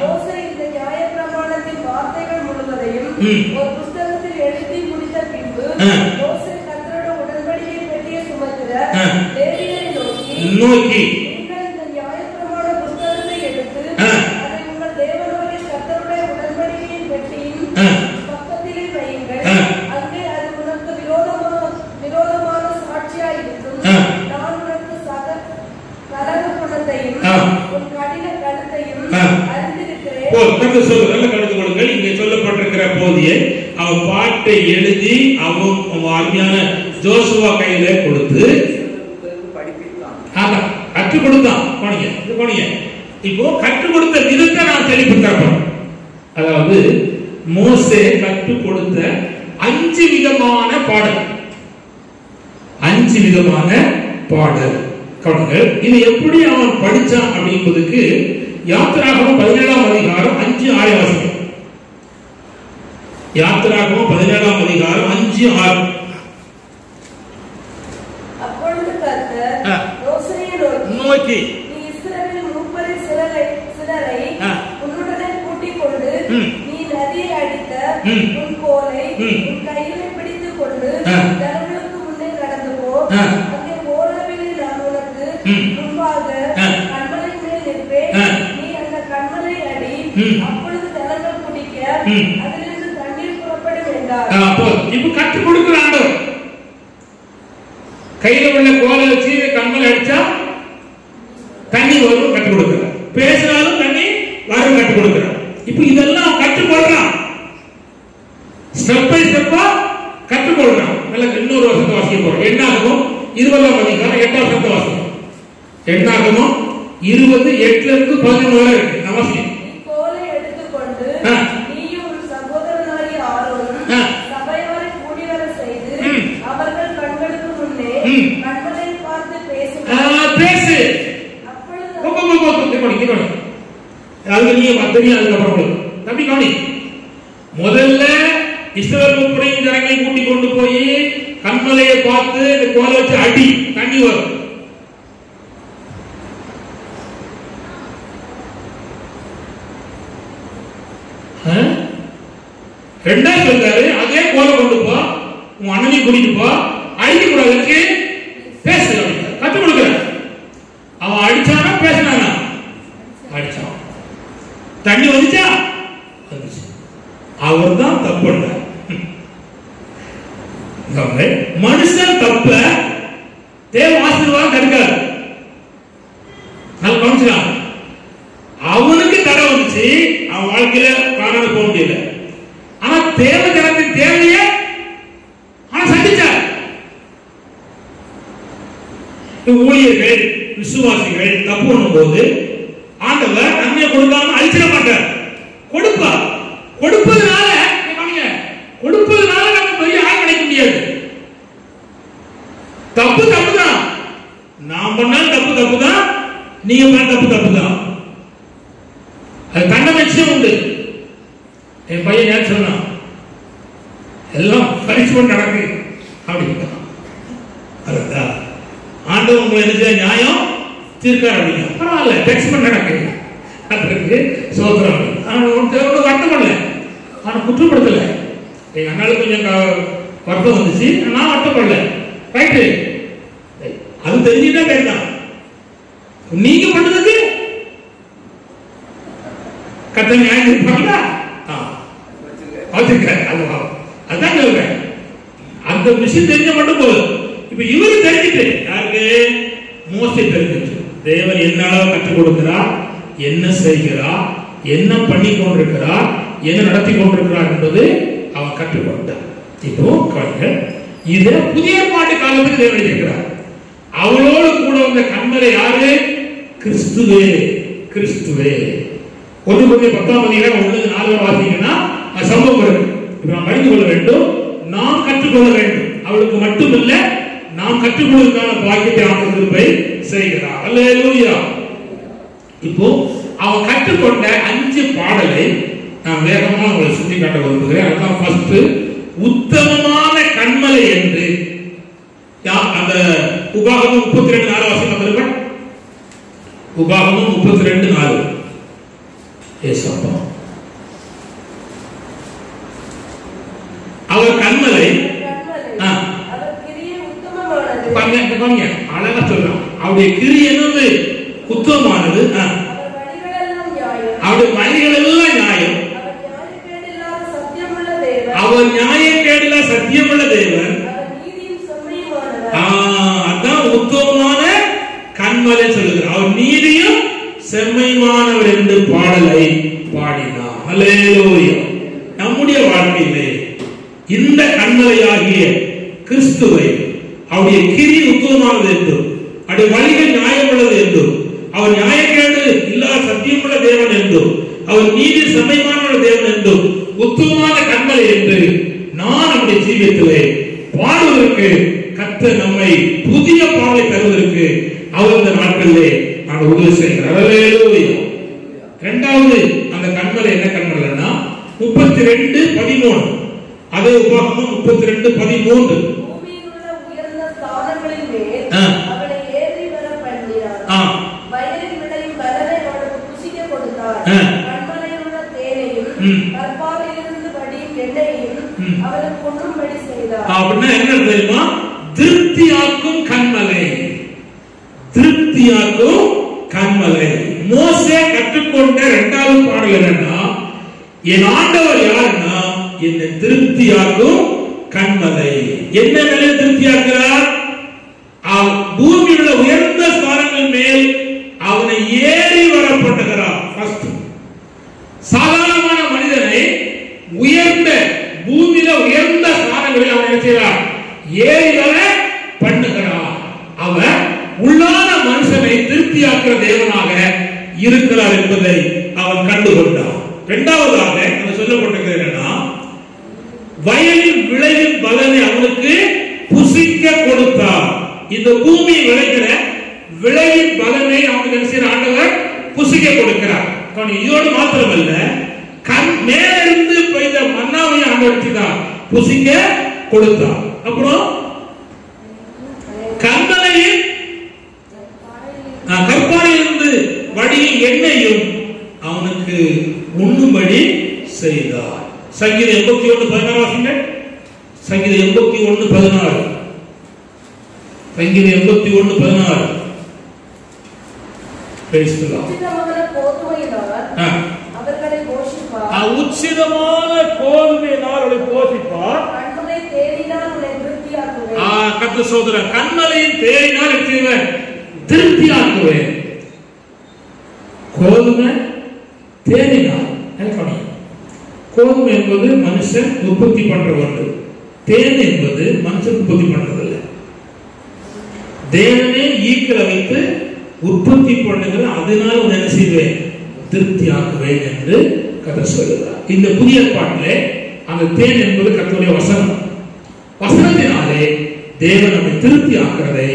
மோசே இந்த நியாயப்பிரமாணத்தின் வார்த்தைகள் முழுவதையும் ஒரு புத்தகத்தில் எழுதி முடித்த பின்பு மோசே கர்த்தரோட உடன்படிக்கை பெட்டியை சுமக்கிற லேவியரை நோக்கி, நீங்கள் இந்த நியாயப்பிரமாண புத்தகத்தை எடுத்து அதை உங்கள் தேவனாகிய கர்த்தருடைய உடன்படிக்கையின் பெட்டியின் பக்கத்திலே வையுங்கள். அங்கே அது உனக்கு விரோதமான சாட்சியாய் இருக்கும். நான் உனக்கு கலக குணத்தையும் உன் கடின கருத்தையும் அறிந்திருக்கிறேன். இங்கே சொல்லப்பட்டிருக்கிற போதிய அவன் பாட்டை எழுதி அவன் அருமையான ஜோசுவா கையில கொடுத்து கற்றுக் கொடுத்தான். இப்போ கற்றுக் கொடுத்த விதத்தை நான் தெளிவுபடுத்துறேன். அதாவது மோசே கற்றுக் கொடுத்த 5 விதமான பாடல், 5 விதமான பாடல். இது எப்படி அவன் படிச்சான் அப்படிங்கிறதுக்கு யாத்திராகமம் 17ஆம் அதிகாரம் 5-6 வாசிக்கும். யாத்திராகமம் 17ஆம் அதிகாரம் 5-6. அப்பொழுது கர்த்தர் மோசேயை நோக்கி, நீ இஸ்ரவேல் மூப்பரில் சிலரை உன்னுடனே கூட்டிக் கொண்டு நீ நதியை அடித்த உன் கோலை உன் கையிலே பிடித்துக் கொண்டு ஜனங்களுக்கு முன்னே நடந்து போ. அங்கே ஓரளவிலே நான் உனக்கு முன்பாக கண்மலை மேல் நிற்பேன். நீ அந்த கண்மலை அடி. அப்பொழுது ஜனங்கள் குடிக்க அதிலிருந்து தண்ணீர் புறப்படும் என்றார். இப்ப கற்றுக் கொடுக்கிறான். கையில உள்ள கோலை வச்சு கண்மலை அடிச்சா தண்ணி வரும், கற்றுக் கொடுக்கிறான். பேசினாலும் தண்ணி வரும், கற்றுக் கொடுக்கிறான். இப்ப இதெல்லாம் கற்றுக்கொள்றான். ஸ்டெப் பை ஸ்டெப்பா கற்றுக்கொள்றான். இன்னொரு வருஷத்தை வாசிக்க போறோம். என்னாகமம் 20ஆம் அதிகாரம் 8ஆம் வருஷத்தை வாசிக்கும். என்னாகமம் 20 8ல இருந்து 11 வரை இருக்கு. அவசியம் கோலை எடுத்துக்கொண்டு நீயும் உன் சகோதரனாகிய ஆரோனும் சபையாரை கூடி வர செய்து அவர்கள் கண்களுக்கு முன்னே கண்களை பார்த்து பேசு. முதல்ல இஸ்ரவேல் முப்படையின் ஜனங்களை கூட்டிக் கொண்டு போய் கண்மலையை பார்த்து கோலை வச்சு அடி, தண்ணி வரும். ரெண்டாவது சொல்றாரு, அதே கோலை கொண்டு போ, உன் அண்ணனை கூட்டிட்டு போ, அடிக்க கூடாது, பேசு, கற்றுக் கொடுக்கிற. அவன் அடிச்சானா பேசினானா? அடிச்சான். தண்ணி வந்துச்சா? வந்துச்சு. அவர் தான் தப்பு பண்ண. மனுஷன் தப்ப தேவ ஆசீர்வாதம் தடுக்காது. நல்லா கவனிச்சுக்கலாம். அவனுக்கு தடை வந்துச்சு, அவன் வாழ்க்கையில காண போக முடியல. ஆனா தேவ ஜனத்தின் தேவையை அவன் சந்திச்சார். ஊழியர்கள் விசுவாசிகள் தப்பு பண்ணும் போது ஆண்டவர் நன்மையை கொடுக்காம அழிச்சிட மாட்டார், கொடுப்பார். கொடுப்பதனால நம்ம பெரிய ஆள் கிடைக்க முடியாது. தப்பு தப்பு தான், நாம் பண்ணாலும் தப்பு தான், நீங்க பண்ண தப்பு தான். அது தண்டனை உண்டு. என் பையன் ஏன் சொன்னான், எல்லாம் பரிசுமன் நடக்கு அப்படின்னா அதுதான் ஆண்டவன் உங்களை என்ன நியாயம் தீர்க்கார் அப்படின்னா பரவாயில்ல, டெக்ஸ்மெண்ட் நடக்கு. அதற்கு சோதரம் வருத்தம் பண்ணல, ஆனா குற்றப்படுத்தல. எங்க அண்ணாலும் கொஞ்சம் வருத்தம் வந்துச்சு, நான் வருத்தப்படல. ரைட்டு, அது தெரிஞ்சுட்டா கேட்டான். நீங்க பண்ணதுக்கு கத்த நியாயம் இருப்பாங்களா? அதுதான் சொல்றேன். அந்த விஷயம் தெரிஞ்ச மட்டும் போதும். இப்ப இவரு தெரிஞ்சிட்டு யாருக்கு? மோசே தெரிஞ்சிட்டு தேவன் என்ன அளவு கற்றுக் கொடுக்கிறார், என்ன செய்கிறார், என்ன பண்ணி கொண்டிருக்கிறார், என்ன நடத்தி கொண்டிருக்கிறார் என்பது அவன் கற்றுக்கொண்டான். இப்போ கவனிங்கள், இத புதிய ஏற்பாட்டு காலத்துக்கு தேவன் இருக்கிறார். அவளோடு கூட வந்த கண்மலை யாரு? கிறிஸ்துவே. கிறிஸ்துவே 1 Corinthians 10:1-4 வாசிங்கன்னா சம்பவம் இருக்கு. இப்ப நாம் அறிந்து கொள்ள வேண்டும், நாம் கற்றுக்கொள்ள வேண்டும். அவளுக்கு மட்டுமல்ல, நாம் கற்றுக்கொள்வதற்கான பாக்கியத்தை ஆண்டவர் கிருபை செய்கிறார். அல்லேலூயா. இப்போ அவன் கற்றுக்கொண்ட 5 பாடலை நான் வேகமாக உங்களை சுட்டி காட்ட விரும்புகிறேன். அதான் ஃபர்ஸ்ட், உத்தமமான கண்மலை என்று அந்த உபாகமம் 32:4 வாசிக்கலாம். உபாகமம் 32:4. ஏசப்பா, அவர் கண்மலை அழகா சொல்றான். அவருடைய கிரி என்னது? உத்தமமானது. அவருடைய வழிகள் எல்லாம் நியாயம். அவர் நியாயக்கேடில்லா சத்தியமுள்ள தேவன். அதான் உத்தமமான கண்மலை சொல்லுகிறார். அவர் நீதியும் செம்மையானவர் என்று பாடலை பாடினார். அல்லேலூயா. நம்முடைய வாழ்க்கையிலே இந்த கண்மலையாகிய கிறிஸ்துவை, அவருடைய கிரி உத்தமமானது என்றும், அவருடைய வழிகள் நியாயமுள்ளது என்றும், அவர் நியாயக்கேடு இல்லா சத்தியமுள்ள தேவன் என்றும், அவர் நீதி செம்மையான தேவன் என்றும், உத்தமமான கண்மலை என்று நான் நம்முடைய ஜீவியத்திலே பாடுவதற்கு கர்த்தர் நம்மை புதிய பாடலை தருவதற்கு அவர் இந்த நாட்களிலே நான் உதவி செய்கிறார். அல்லேலூயா. இரண்டாவது அந்த கண்மலை என்ன கண்மலைன்னா 32:13. அதே உபாகமம் 32:13. அவனை ஏறி வர பண்ணினார். வயலில் விளையும் பலனை அவனுக்கு புசிக்க கொடுத்தார். கண்மலையில் உள்ள தேனையும் கற்பாறையிலிருந்து வடியும் எண்ணெயையும் அவனுக்கு கொள்ளும்படி செய்தார். அப்படின்னா என்ன தெரியுமா? திருப்தியாக்கும் கண்மலை. திருப்தியாக்கும் கண்மலை. மோசே கற்றுக்கொண்ட 2வது பாடல் என்னன்னா, என் ஆண்டவர் யாருன்னா என்னை திருப்தியாக்கும் கண்மலை. என்ன நிலையில் திருப்தியாக்குறார்? பூமியில் உள்ள உயர்ந்த ஸ்தானங்கள் மேல் அவனை ஏறி வர பண்ணுகிறார். சாதாரணமான மனிதனை உயர்ந்த பூமியில உயர்ந்த ஸ்தானங்களில் அவன் என்ன செய்கிறார்? ஏறி வர பண்ணுகிறார். அவர் உள்ளான மனுஷனை திருப்தியாக்குற தேவனாக இருக்கிறார் என்பதை அவன் கண்டுகொண்டார். இரண்டாவதாக அது சொல்லப்பட்டிருக்கிறது என்னன்னா, வயலில் விளையும் பலனை அவனுக்கு புசிக்க கொடுத்தார். இந்த பூமி விளைகிற விளைவின் பலனை அவனுக்கு ஆண்டவர் புசிக்க கொடுக்கிறார். இதோடு மாத்திரமல்ல, கண் மேலிருந்து பெய்த மன்னாவை ஆண்டவர் புசிக்க கொடுத்தார். அப்புறம் கண்மலையில் கற்பாறையிலிருந்து வடியும் எண்ணெயும் அவனுக்கு உண்ணும்படி செய்தார். சங்கீதம் 81:16. சங்கீதம் 81:16. சங்கீதம் 81:16. உச்சிதமான கோதுமையினால் அவளை போஷிப்பார். கர்த்தர் சொல்றார், கண்மலையின் தேரினால் திருப்தியாக்குவேன். கோதுமை தேனினால். கோதுமை என்பது மனுஷன் உற்பத்தி பண்ற ஒன்று. தேன் என்பது மனுஷன் உற்பத்தி பண்றதில்லை. தேவனே ஈக்கிற வைத்து உற்பத்தி பண்ணுகிற, அதனால் என்ன செய்வேன்? திருப்தியாக்குவேன் என்று கர்த்தர் சொல்கிறார். இந்த புதிய ஏற்பாட்டிலே அந்த தேன் என்பது கர்த்தருடைய வசனம். வசனத்தினாலே தேவன் நம்மை திருப்தி ஆக்குறதை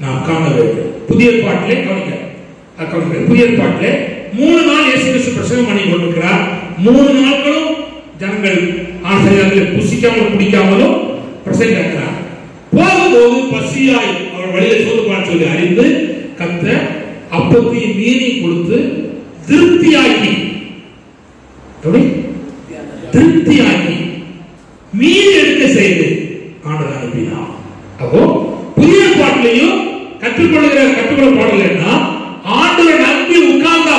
நாம் காண வேண்டும். புதிய ஏற்பாட்டிலே புதிய ஏற்பாட்டிலே 3 நாள் இயேசு கிறிஸ்து பிரசங்கம் பண்ணி கொண்டிருக்கிறார். 3 நாட்களும் ஜனங்கள் ஆசிரியர்கள் புசிக்காமல் குடிக்காமலும் பிரசங்கிக்கிறார். போகும்போது பசியாய் அவர் வழியை சோறுபாடு சொல்லி அறிந்து கர்த்தர் அப்பத்தையும் மீனையும் கொடுத்து திருப்தியாக்கி மீன் எடுக்க செய்து ஆண்டவர் அனுப்பினார். அப்போ புதிய பாட்டிலையும் கற்றுக்கொள்ள பாடல் என்ன? ஆண்டவர் நம்பி உட்கார்ந்தா.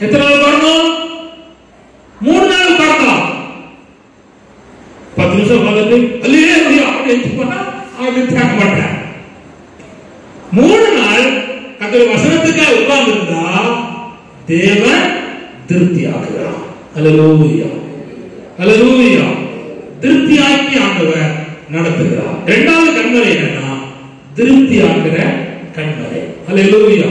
எத்தனை நாள் வரணும்? 3 நாள் உட்கார்ந்தா. 10 நிமிஷம் பார்த்துட்டு அல்லையே அப்படி எழுந்து போனா அவன் வந்து திறக்க மாட்டார். 3 நாள் கர்த்தருடைய வசனத்துக்காக உட்கார்ந்து இருந்தா தேவன் திருப்தி ஆக்குகிறார். அல்லேலூயா, அல்லேலூயா. திருப்தியாக்கி ஆண்டவர் நடத்துகிறார். இரண்டாவது கண்மலை என்னன்னா திருப்தி ஆக்குற கண்மலை. அல்லேலூயா.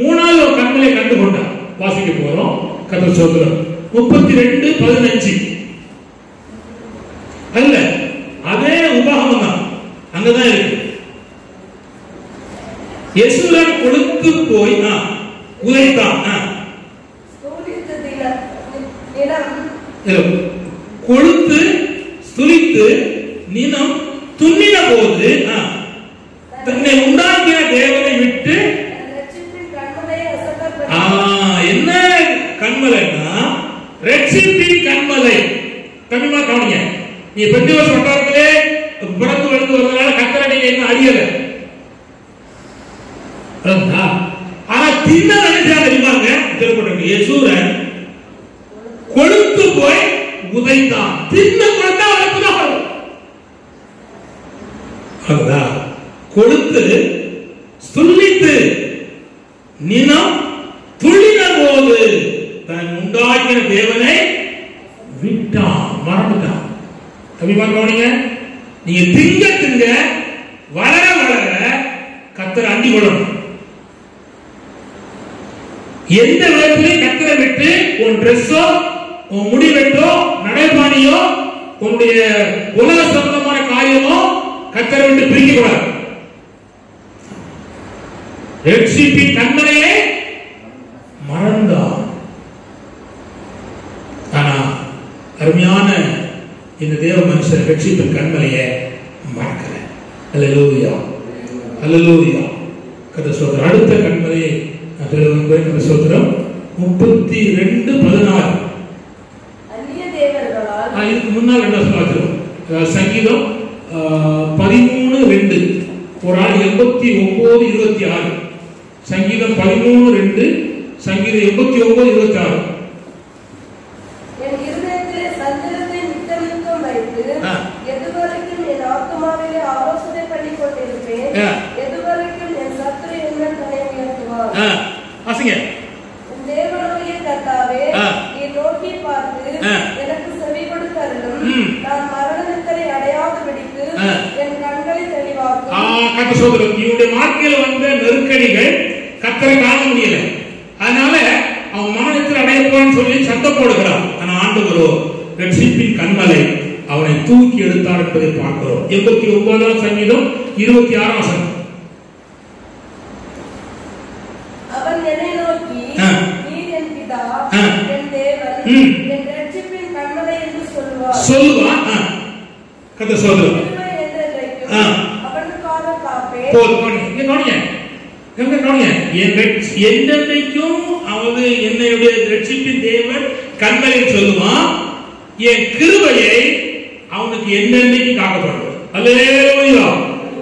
மூணாவது ஒரு கண்மலை கண்டு கொண்டார். வாசிக்க போறோம். கர்த்தர் சொல்றார் 32:15 அல்ல, அதே உபாகமம் தான், அங்கதான் இருக்கு. யெசுரன் கொழுத்து போய் உதைத்தான். கொழுத்து ஸ்துலித்து நினம் துன்னின போது தன்னை உண்டாக்கிய தேவனை விட்டு என்ன கண்மலைன்னா ரட்சிப்பின் கண்மலை. தமிழா கவனிங்க. நீ பெந்தேகோஸ்து வட்டாரத்திலே பிறந்து வளர்ந்து வருவதனால கர்த்தரை என்ன அறியல. ஆனா தின்ன நினைச்சாங்க தெரியுமாங்க. திருப்பட்டு யெசுரன் கொழுத்து போய் உதைத்தான். தின்ன கொழுத்தா வளர்ப்புதான். அதுதான் கொழுத்து ஸ்துலித்து நினம் துள்ளின போது தன் உண்டாக்கின தேவனை விட்டான், மறந்துட்டான். கவிமா கவனிங்க. நீங்க திங்க திங்க வளர வளர கர்த்தரை அண்டி கொள்ளணும். எந்த விதத்திலையும் கர்த்தரை விட்டு உன் ட்ரெஸ்ஸோ உன் முடி வெட்டோ நடைபாணியோ உன்னுடைய உலக சம்பந்தமான காரியமோ கர்த்தரை விட்டு பிரிக்க கூடாது. ரட்சிப்பின் கண்மலையை மறந்தான். ஆனா அருமையான இந்த தேவ மனுஷன் ரட்சிப்பின் கண்மலையை மறக்கல. அல்லேலூயா, அல்லேலூயா. கர்த்தர் சொல்றார். அடுத்த கண்மலையை கர்த்தர் சொல்றார் 32:16. இதுக்கு முன்னால் என்ன சொல்லுவோம்? சங்கீதம் 13:2. ஒரு ஆள் 89:26. சங்கீதம் 13:2, சங்கீதம் 89:26. என் இருதயத்திலே சஞ்சலத்தை நித்தமித்தம் வைத்து எதுவரைக்கும் என் ஆத்துமாவிலே ஆலோசனை பண்ணி கொண்டிருப்பேன். எதுவரைக்கும் என் சத்துரு என்ன தன்னை உயர்த்துவார். வாசிங்க. தேவனுடைய கர்த்தாவே, நீ நோக்கி பார்த்து எனக்கு செவி கொடுத்தருளும். நான் மரண நித்திரை அடையாதபடிக்கு என் கண்களை தெளிவாக்கும். கர்த்தர் சொல்றார். இவருடைய வாழ்க்கையில வந்த நெருக்கடிகள் கர்த்தரை காண முடியல. அதனால அவன் மரணத்தில் அடைய போறான்னு சொல்லி சத்தம் போடுகிறான். ஆனா ஆண்டவரோ ரட்சிப்பின் கண்மலை அவனை தூக்கி எடுத்தார் என்பதை பார்க்கிறோம். 89ஆம் சங்கீதம் 26ஆம் வசனம். அவன் என்னை நோக்கி நீர் என் பிதா, என் தேவன், என் ரட்சிப்பின் கண்மலை என்று சொல்லுவான். கர்த்தர் சொல்றார். அவனுக்காக காப்பேன். போதும். இங்க கவனிங்க. என்னைக்கும் அவது என்னுடைய ரட்சிப்பின் தேவன் கண்மலை சொல்லுவான். என் கிருபையை அவனுக்கு என்னென்னைக்கு காக்கப்படும். அல்லேலூயா.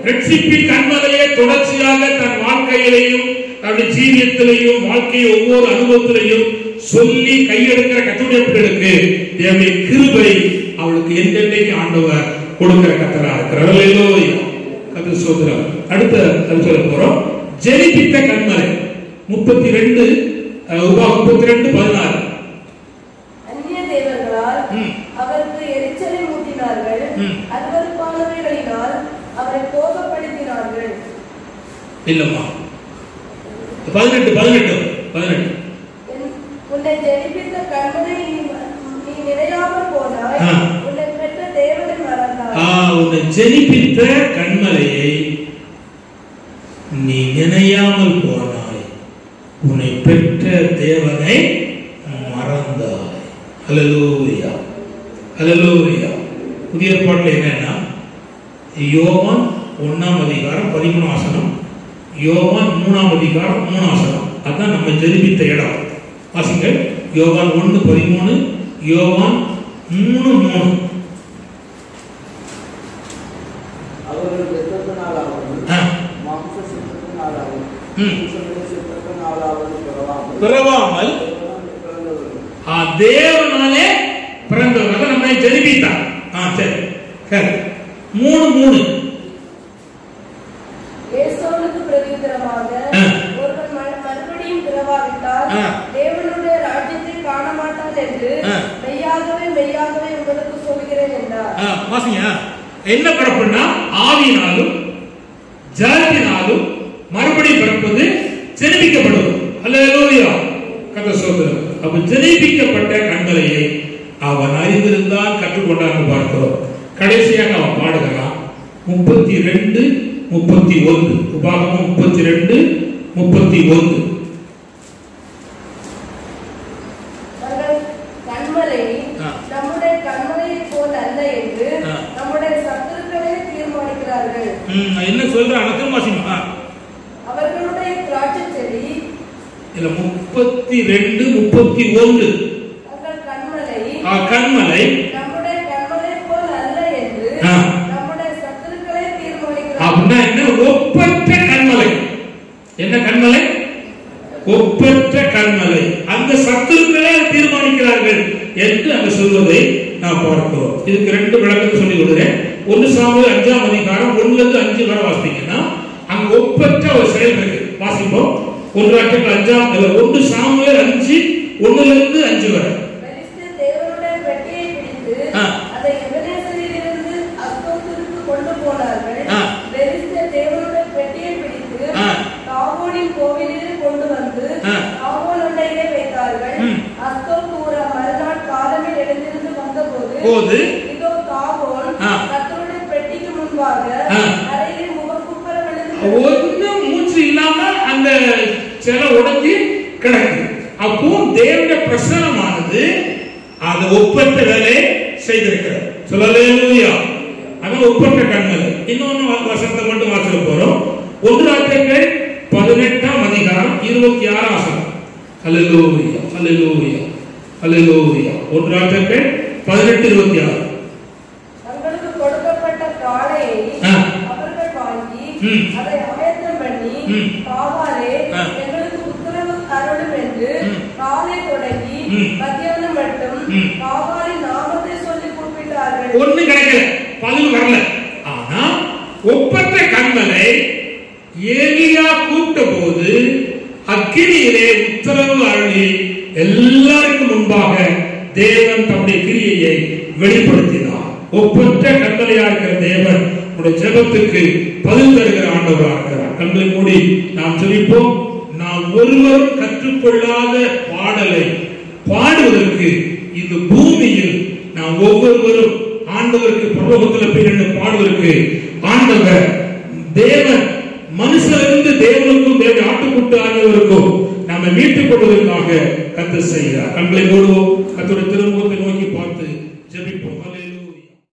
ரட்சிப்பின் கண்மலையை தொடர்ச்சியாக தன் வாழ்க்கையிலையும் தன்னுடைய ஜீவியத்திலையும் வாழ்க்கை ஒவ்வொரு அனுபவத்திலையும் சொல்லி கையெடுக்கிற கர்த்தருடைய பிள்ளைகளுக்கு தேவனுடைய கிருபை அவளுக்கு என்னென்னைக்கு ஆண்டவர் கொடுக்கிற கர்த்தரா இருக்கிறார். அல்லேலூயா. கர்த்தர் சொல்றார். அடுத்த சொல்ல போறோம். ஜெனிப்பித்த கண்மலை 32:16. அந்நிய தேவர்களால் அவருக்கு எரிச்சலை மூட்டினார்கள். அருவருப்பானவைகளினால் அவரை கோபப்படுத்தினார்கள். இல்லம்மா 18. உன்னை ஜெனிப்பித்த கண்மலை நீ நினையாமல் போனாய். உன்னை பெற்ற தேவனை மறந்தாய். உன்னை ஜெனிப்பித்த கண்மலையை நீ நினையாமல் போனாய். உன்னை பெற்ற தேவனை மறந்தாய். அல்லேலூயா, அல்லேலூயா. புதிய ஏற்பாட்டில் என்னன்னா யோவான் 1ஆம் அதிகாரம் 13ஆம் வசனம், யோவான் 3ஆம் அதிகாரம் 3ஆம் வசனம். அதான் நம்ம ஜெனிப்பித்த இடம். வாசிங்க. யோவான் 1:13, யோவான் 3:3. பிறவாமல் தேவனாலே பிறந்தவர்கள் நம்மை ஜெனிப்பித்தார். சரி 3:3 அவனுக்கு பிரதியுத்தரமாக, ஒருவன் மறுபடியும் பிறவாவிட்டால் தேவனுடைய ராஜ்யத்தை காண மாட்டான் என்று மெய்யாகவே மெய்யாகவே உங்களுக்கு சொல்கிறேன் என்றார். வாசிங்க. என்ன பிறப்புன்னா ஆவியினாலும் ஜலத்தினாலும் மறுபடியும் பிறப்பது ஜெனிப்பிக்கப்படுவது. அல்லேலூயா, கர்த்தர் ஸ்தோத்திரம். அப்ப ஜெனிப்பிக்கப்பட்ட கண்மலையை அவன் அறிந்திருந்தான், கற்றுக்கொண்டான் பார்க்கிறோம். கடைசியாக அவன் பாடுகிறான் 32, 31. உபாகமம் 32, 31. கண்மலை நம்முடைய கண்மலையை போல் அல்ல என்று நம்முடைய சத்துருக்களே தீர்மானிக்கிறார்கள். என்ன சொல்றான்? வாசிமா. அவர்களுடைய திராட்சை செடி இல்ல 32, 31. கண்மலை நம்முடைய கண்மலை போல் அல்ல என்று நம்முடைய சத்துருக்களே தீர்மானிக்கிறார்கள். அப்படின்னா என்ன? ஒப்பற்ற கண்மலை. என்ன கண்மலை? ஒப்பற்ற கண்மலை. அந்த சத்துருக்களே தீர்மானிக்கிறார்கள் என்று அங்க சொல்வதை நாம் பார்க்கிறோம். இதுக்கு 2 விளக்கத்தை சொல்லி கொடுக்கிறேன். 1 சாமுவேல் 5ஆம் அதிகாரம் 1 to 5 வரை வாசித்தீங்கன்னா அங்க ஒப்பற்ற ஒரு செயல் இருக்கு. வாசிப்போம். 1 சாமுவேல் 5, 1 to 5 வரை. தேவனுடைய பெட்டியை பிடித்து அதை எபெனேசரிலிருந்து அஸ்தோத்திற்கு கொண்டு போனார்கள். தேவனுடைய பெட்டியை பிடித்து தாவோனின் கோவிலில் கொண்டு வந்து தாவோன் அண்டையிலே வைத்தார்கள். அஸ்தோத் ஊரா மறுநாள் காலமே எழுந்திருந்து வந்தபோது இதோ தாவோன் கர்த்தருடைய பெட்டிக்கு முன்பாக அறையில் முகக்குப்புற விழுந்து ஒன்னும் மூச்சு இல்லாம அந்த சிலை உடைஞ்சு கிடக்கு. அப்போ தேவனுடைய பிரசன்னமானது அது ஒப்பற்ற வேலையை செய்திருக்கிறது. அல்லேலூயா. அது ஒப்பற்ற கண்மலை. இன்னொன்னு வசனத்தை மட்டும் வாசிக்க போறோம். 1 ராஜாக்கள் 18ஆம் அதிகாரம் 26ஆம் வசனம். அல்லேலூயா, அல்லேலூயா, அல்லேலூயா. 1 ராஜாக்கள் 18:26. தங்களுக்கு கொடுக்கப்பட்ட காளையை அவர்கள் வாங்கி அதை ஆயத்தம் பண்ணி காவாலே எங்களுக்கு உத்தரவு அருளும் என்று காலை தொடங்கி மத்தியானம் மட்டும் காவாலின் நாமத்தை சொல்லி கூப்பிட்டார்கள். ஒண்ணு கிடைக்கல, பதில் வரல. ஆனா ஒப்பற்ற கண்மலை ஏலியா கூப்பிட்ட போது அக்கினியிலே உத்தரவு அருளி எல்லாருக்கும் முன்பாக தேவன் தம்முடைய கிரியையை வெளிப்படுத்தினார். ஒப்பற்ற கண்மலையா இருக்கிற தேவன் உடைய ஜெபத்துக்கு பதில் தருகிற ஆண்டவராக இருக்கிறார். கண்களை மூடி நாம் ஜெபிப்போம். நாம் ஒருவரும் கற்றுக்கொள்ளாத பாடலை பாடுவதற்கு இந்த பூமியில் நாம் ஒவ்வொருவரும் ஆண்டவருக்கு பரலோகத்தில் போய் பாடுவதற்கு ஆண்டவர் தேவன் மனுஷனிலிருந்து தேவனுக்கும் தேவ ஆட்டுக்குட்டு ஆகியவருக்கும் நம்மை மீட்டுக் கொள்வதற்காக கர்த்தர் செய்கிறார். கண்களை மூடுவோம். கர்த்தருடைய திருமுகத்தை நோக்கி பார்த்து ஜெபிப்போம். அல்லேலூயா.